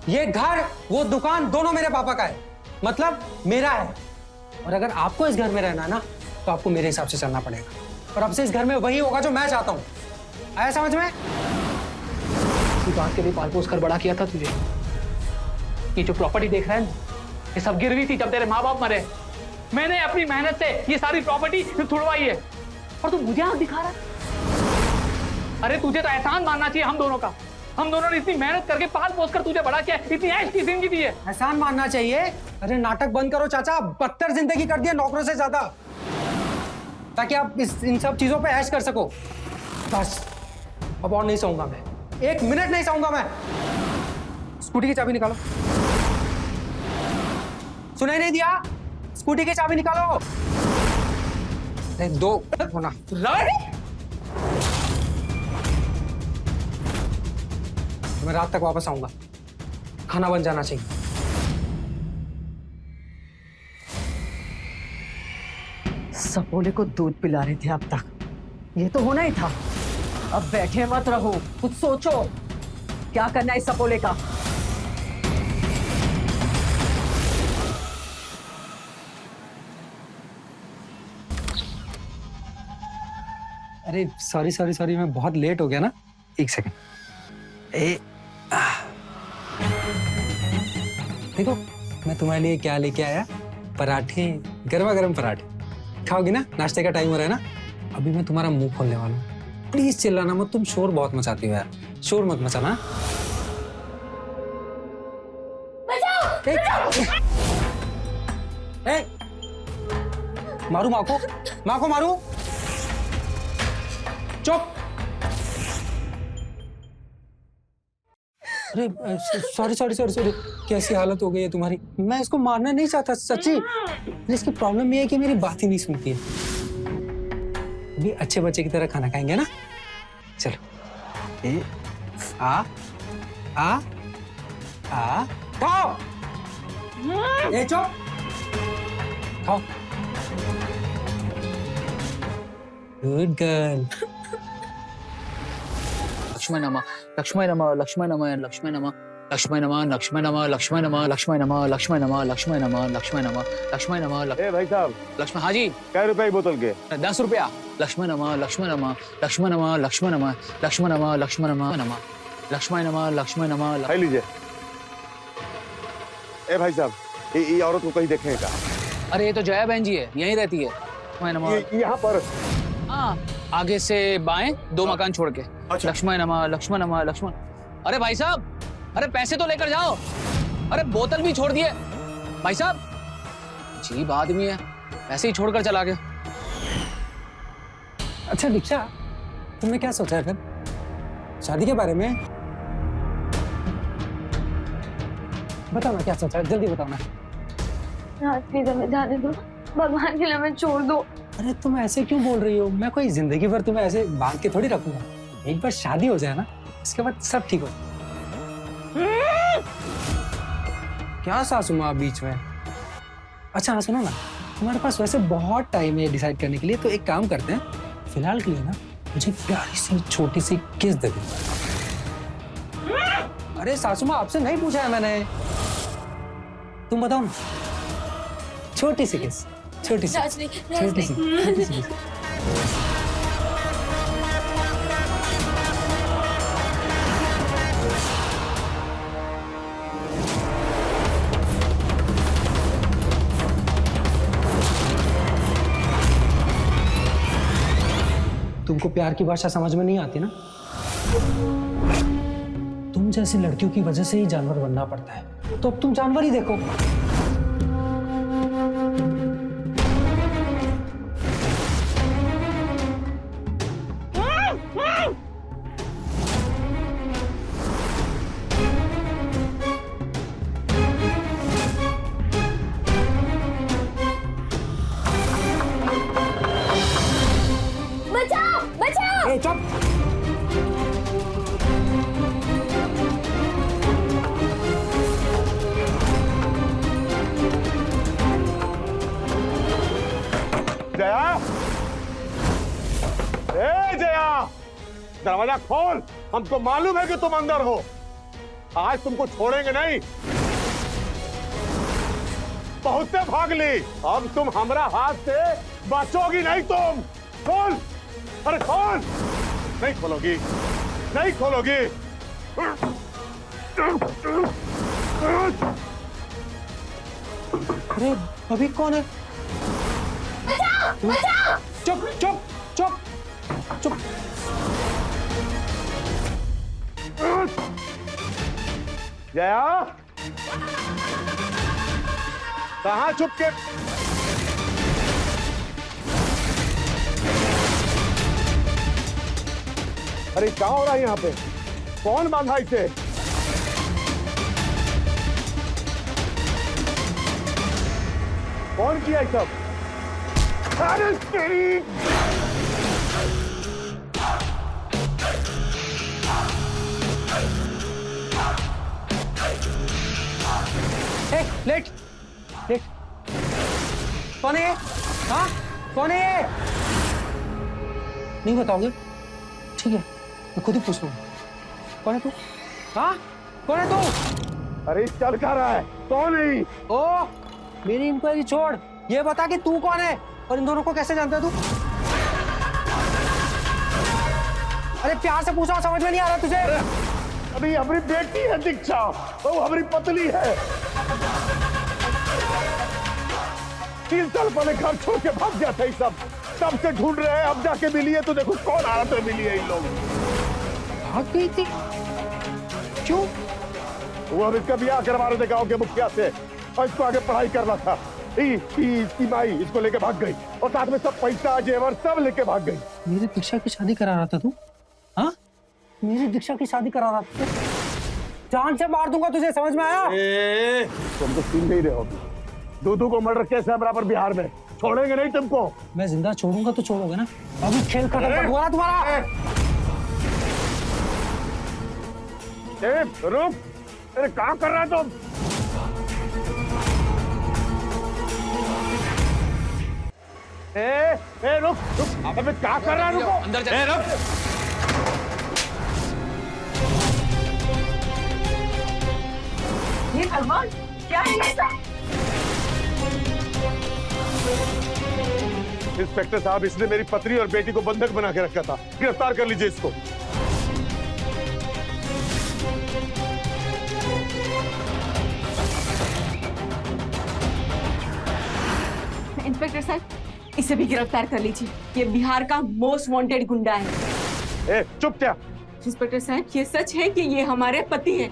ये घर वो दुकान दोनों मेरे पापा का है, मतलब मेरा है। और अगर आपको इस घर में रहना है ना तो आपको मेरे हिसाब से चलना पड़ेगा। और अब से इस घर में वही होगा जो मैं चाहता हूँ। आया समझ में? इसी बात के लिए पाल पोस कर बड़ा किया था तुझे। ये जो प्रॉपर्टी देख रहा है ये सब गिरवी थी जब तेरे माँ बाप मरे। मैंने अपनी मेहनत से ये सारी प्रॉपर्टी तुड़वाई है और तू मुझे आंख दिखा रहा है। अरे तुझे तो एहसान मानना चाहिए हम दोनों का। हम दोनों ने इतनी मेहनत करके पाल पोस कर तुझे बड़ा किया, इतनी ऐश की जिंदगी दी है। एहसान मानना चाहिए? अरे नाटक बंद करो चाचा, बदतर जिंदगी कर दिया नौकरों से ज्यादा, ताकि आप इन सब चीजों पे ऐश कर सको। बस अब और नहीं सहूंगा मैं, एक मिनट नहीं सहूंगा मैं। स्कूटी की चाबी निकालो। सुनाई नहीं दिया? स्कूटी की चाबी निकालो। दो होना। मैं रात तक वापस आऊंगा, खाना बन जाना चाहिए। सपोले को दूध पिला रहे थे अब तक, ये तो होना ही था। अब बैठे मत रहो, कुछ सोचो क्या करना है इस सपोले का। अरे सॉरी सॉरी सॉरी, मैं बहुत लेट हो गया ना। एक सेकंड। देखो मैं तुम्हारे लिए क्या लेके आया, पराठे, गर्मा गर्म पराठे। खाओगी ना? नाश्ते का टाइम हो रहा है ना, अभी मैं तुम्हारा मुंह खोलने वाला हूँ। प्लीज चिल्लाना मत, तुम शोर बहुत मचाती हो यार, शोर मत मचाना। मारू माँ को मारू। चुप। अरे सॉरी सॉरी सॉरी सॉरी, कैसी हालत हो गई है तुम्हारी। मैं इसको मारना नहीं चाहता सच्ची, इसकी प्रॉब्लम ये है कि मेरी बात ही नहीं सुनती है। अभी अच्छे बच्चे की तरह खाना खाएंगे ना। चलो ए आ आ आ खाओ। ए चुप, खाओ। Good girl. लक्ष्मण नमः, लक्ष्मण नमः, लक्ष्मण नमः, लक्ष्मण नमः, लक्ष्मण नमः, लक्ष्मण नमः, लक्ष्मण नमः, लक्ष्मण नमः, लक्ष्मण नमः, लक्ष्मण नमः, लक्ष्मण नमः, लक्ष्मण नमः। ए भाई साहब, लक्ष्मण, हाँ जी। क्या रुपए की बोतल के? 10 रुपया। लक्ष्मण नमः, लक्ष्मण नमः, लक्ष्मण नमः, लक्ष्मण नमः, लक्ष्मण नमः, लक्ष्मण नमः, लक्ष्मण नमः, लक्ष्मण नमः। खाई लीजिए। ए भाई साहब, ये औरत को कहीं देखें क्या? अरे ये तो जया बहन जी है, यहीं रहती है। यहाँ पर हाँ, आगे से बाएं 2 मकान छोड़ के। अच्छा। लक्ष्मण नमः, लक्ष्मण नमः, लक्ष्मण। अरे भाई साहब, अरे पैसे तो लेकर जाओ। अरे बोतल भी छोड़ दिए भाई साहब। अजीब आदमी है, पैसे ही छोड़कर चला गया। अच्छा दीक्षा, तुमने क्या सोचा है फिर शादी के बारे में? बताओ ना क्या सोचा है, जल्दी बताओ ना। प्लीज हमें जाने दो, भगवान के लिए हमें छोड़ दो। अरे तुम ऐसे क्यों बोल रही हो? मैं कोई जिंदगी भर तुम्हें ऐसे बांध के थोड़ी रखूंगा। एक बार शादी हो जाए ना, इसके बाद सब ठीक हो जाए। क्या सासू माँ बीच में? अच्छा हाँ, सुनो ना, तुम्हारे पास वैसे बहुत टाइम है डिसाइड करने के लिए, तो एक काम करते हैं, फिलहाल के लिए ना मुझे प्यारी सी छोटी सी किस दे दो। अरे सासू माँ, आपसे नहीं पूछा है मैंने, तुम बताओ ना। छोटी सी किस, छोटी सी, छोटी सी, छोटी सी। तुमको प्यार की भाषा समझ में नहीं आती ना? तुम जैसी लड़कियों की वजह से ही जानवर बनना पड़ता है, तो अब तुम जानवर ही देखो। बचाओ बचाओ। ए, चुप। जया, ए जया, दरवाजा खोल। हमको मालूम है कि तुम अंदर हो। आज तुमको छोड़ेंगे नहीं। बहुत से भाग ली, अब तुम हमारा हाथ से बचोगी नहीं। तुम खोल, अरे खोल। नहीं खोलोगी, नहीं खोलोगी। अरे अभी कौन है? चुप चुप चुप चुप। जया, कहाँ चुप के? अरे क्या हो रहा है यहाँ पे? कौन बांधा इसे? कौन किया ये सब? अरे तेरी! Late late. कौन है? हाँ, कौन है ये? नहीं बताओगे? ठीक है, मैं खुद ही पूछ लूंगा। कौन है तू? हाँ, कौन है तू? अरे चल क्या रहा है? कौन है? ओ, मेरी इंक्वायरी छोड़, ये बता कि तू कौन है और इन दोनों को कैसे जानता है तू? अरे प्यार से पूछा, समझ में नहीं आ रहा तुझे? अभी हमारी बेटी है दीक्षा, वो हमारी पत्नी है। 3 साल पहले घर छोड़ के भाग गया था। सब तब से ढूंढ रहे हैं, अब जाके मिली है तो देखो कौन हालत में मिली है इन लोग। भाग गई थी? क्यों? वो अब इसका ब्याह करवा रहे थे गाँव के मुखिया से, और इसको आगे पढ़ाई करना था। इसकी माई इसको लेके भाग गई, और साथ में सब पैसा जेवर सब लेके भाग गई। मेरी दीक्षा की शादी करा रहा था तू? हाँ, मेरी दीक्षा की शादी करा रहा था? जान से मार दूंगा तुझे, समझ में आया? तुम तो सुन नहीं रहे हो। दूधू को मर्डर केस है बराबर बिहार में, छोड़ेंगे नहीं तुमको। मैं जिंदा छोड़ूंगा तो छोड़ोगे ना? अभी खेल खत्म कर दूंगा तुम्हारा। रुक, अरे क्या कर रहा है तुम? रुक रुक, अबे क्या कर रहा है? रुको, अंदर जा। रुक। ये भगवान, क्या है ऐसा? इंस्पेक्टर साहब, इसने मेरी पत्नी और बेटी को बंधक बना के रखा था। गिरफ्तार कर लीजिए इसको। इंस्पेक्टर सर, इसे भी गिरफ्तार कर लीजिए। ये बिहार का मोस्ट वांटेड गुंडा है। ए, चुप क्या? इंस्पेक्टर साहब, ये सच है कि ये हमारे पति हैं,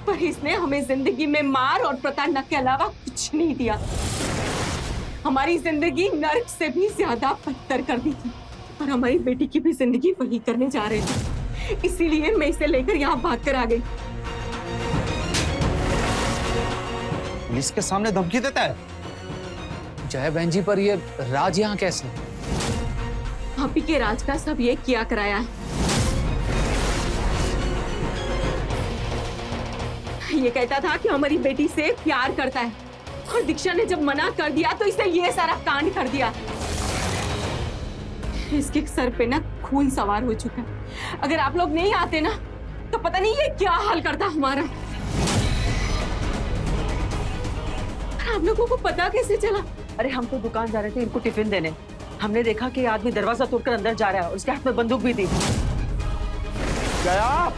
पर इसने हमें जिंदगी में मार और प्रताड़ना के अलावा कुछ नहीं दिया। हमारी जिंदगी नर्क से भी ज्यादा बदतर कर दी थी और हमारी बेटी की भी जिंदगी वही करने जा रहे थे। इसीलिए मैं इसे लेकर यहाँ भाग कर आ गई। पुलिस के सामने धमकी देता है? जय बहन जी, पर ये राज यहाँ कैसे? आप ही के राज का सब ये किया कराया है। ये कहता था कि हमारी बेटी से प्यार करता है और दीक्षा ने जब मना कर दिया तो इसे ये सारा कांड कर दिया। इसके सर पे ना खून सवार हो चुका है। अगर आप लोग नहीं आते ना तो पता नहीं ये क्या हाल करता हमारा। आप लोगों को पता कैसे चला? अरे हम तो दुकान जा रहे थे इनको टिफिन देने, हमने देखा कि आदमी दरवाजा तोड़कर अंदर जा रहा है और उसके हाथ में बंदूक भी थी। गया,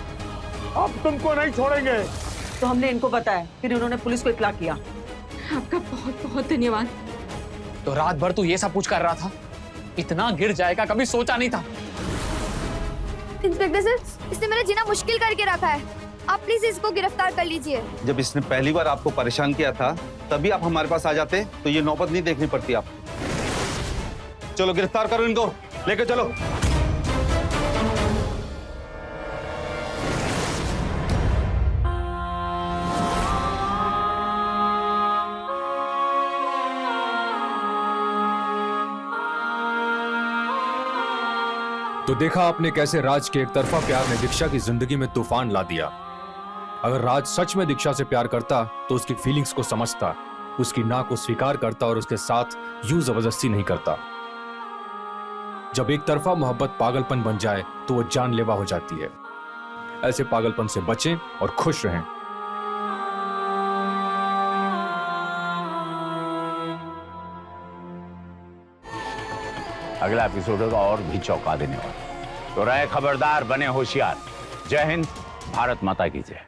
अब तुमको नहीं छोड़ेंगे। तो हमने इनको बताया, फिर उन्होंने पुलिस को इत्तला किया। आपका बहुत बहुत धन्यवाद। तो रात भर तू ये सब पूछ कर रहा था? इतना गिर जाएगा कभी सोचा नहीं था। इंस्पेक्टर सर, इसने मेरा जीना मुश्किल करके रखा है, आप प्लीज इसको गिरफ्तार कर लीजिए। जब इसने पहली बार आपको परेशान किया था तभी आप हमारे पास आ जाते तो ये नौबत नहीं देखनी पड़ती आपको। चलो गिरफ्तार करो इनको, लेके चलो। तो देखा आपने कैसे राज के एक तरफा प्यार ने दीक्षा की जिंदगी में तूफान ला दिया। अगर राज सच में दीक्षा से प्यार करता तो उसकी फीलिंग्स को समझता, उसकी ना को स्वीकार करता और उसके साथ यूं जबरदस्ती नहीं करता। जब एक तरफा मोहब्बत पागलपन बन जाए तो वो जानलेवा हो जाती है। ऐसे पागलपन से बचें और खुश रहें। अगला एपिसोड होगा और भी चौंका देने वाला। तो रहे खबरदार, बने होशियार। जय हिंद, भारत माता की जय।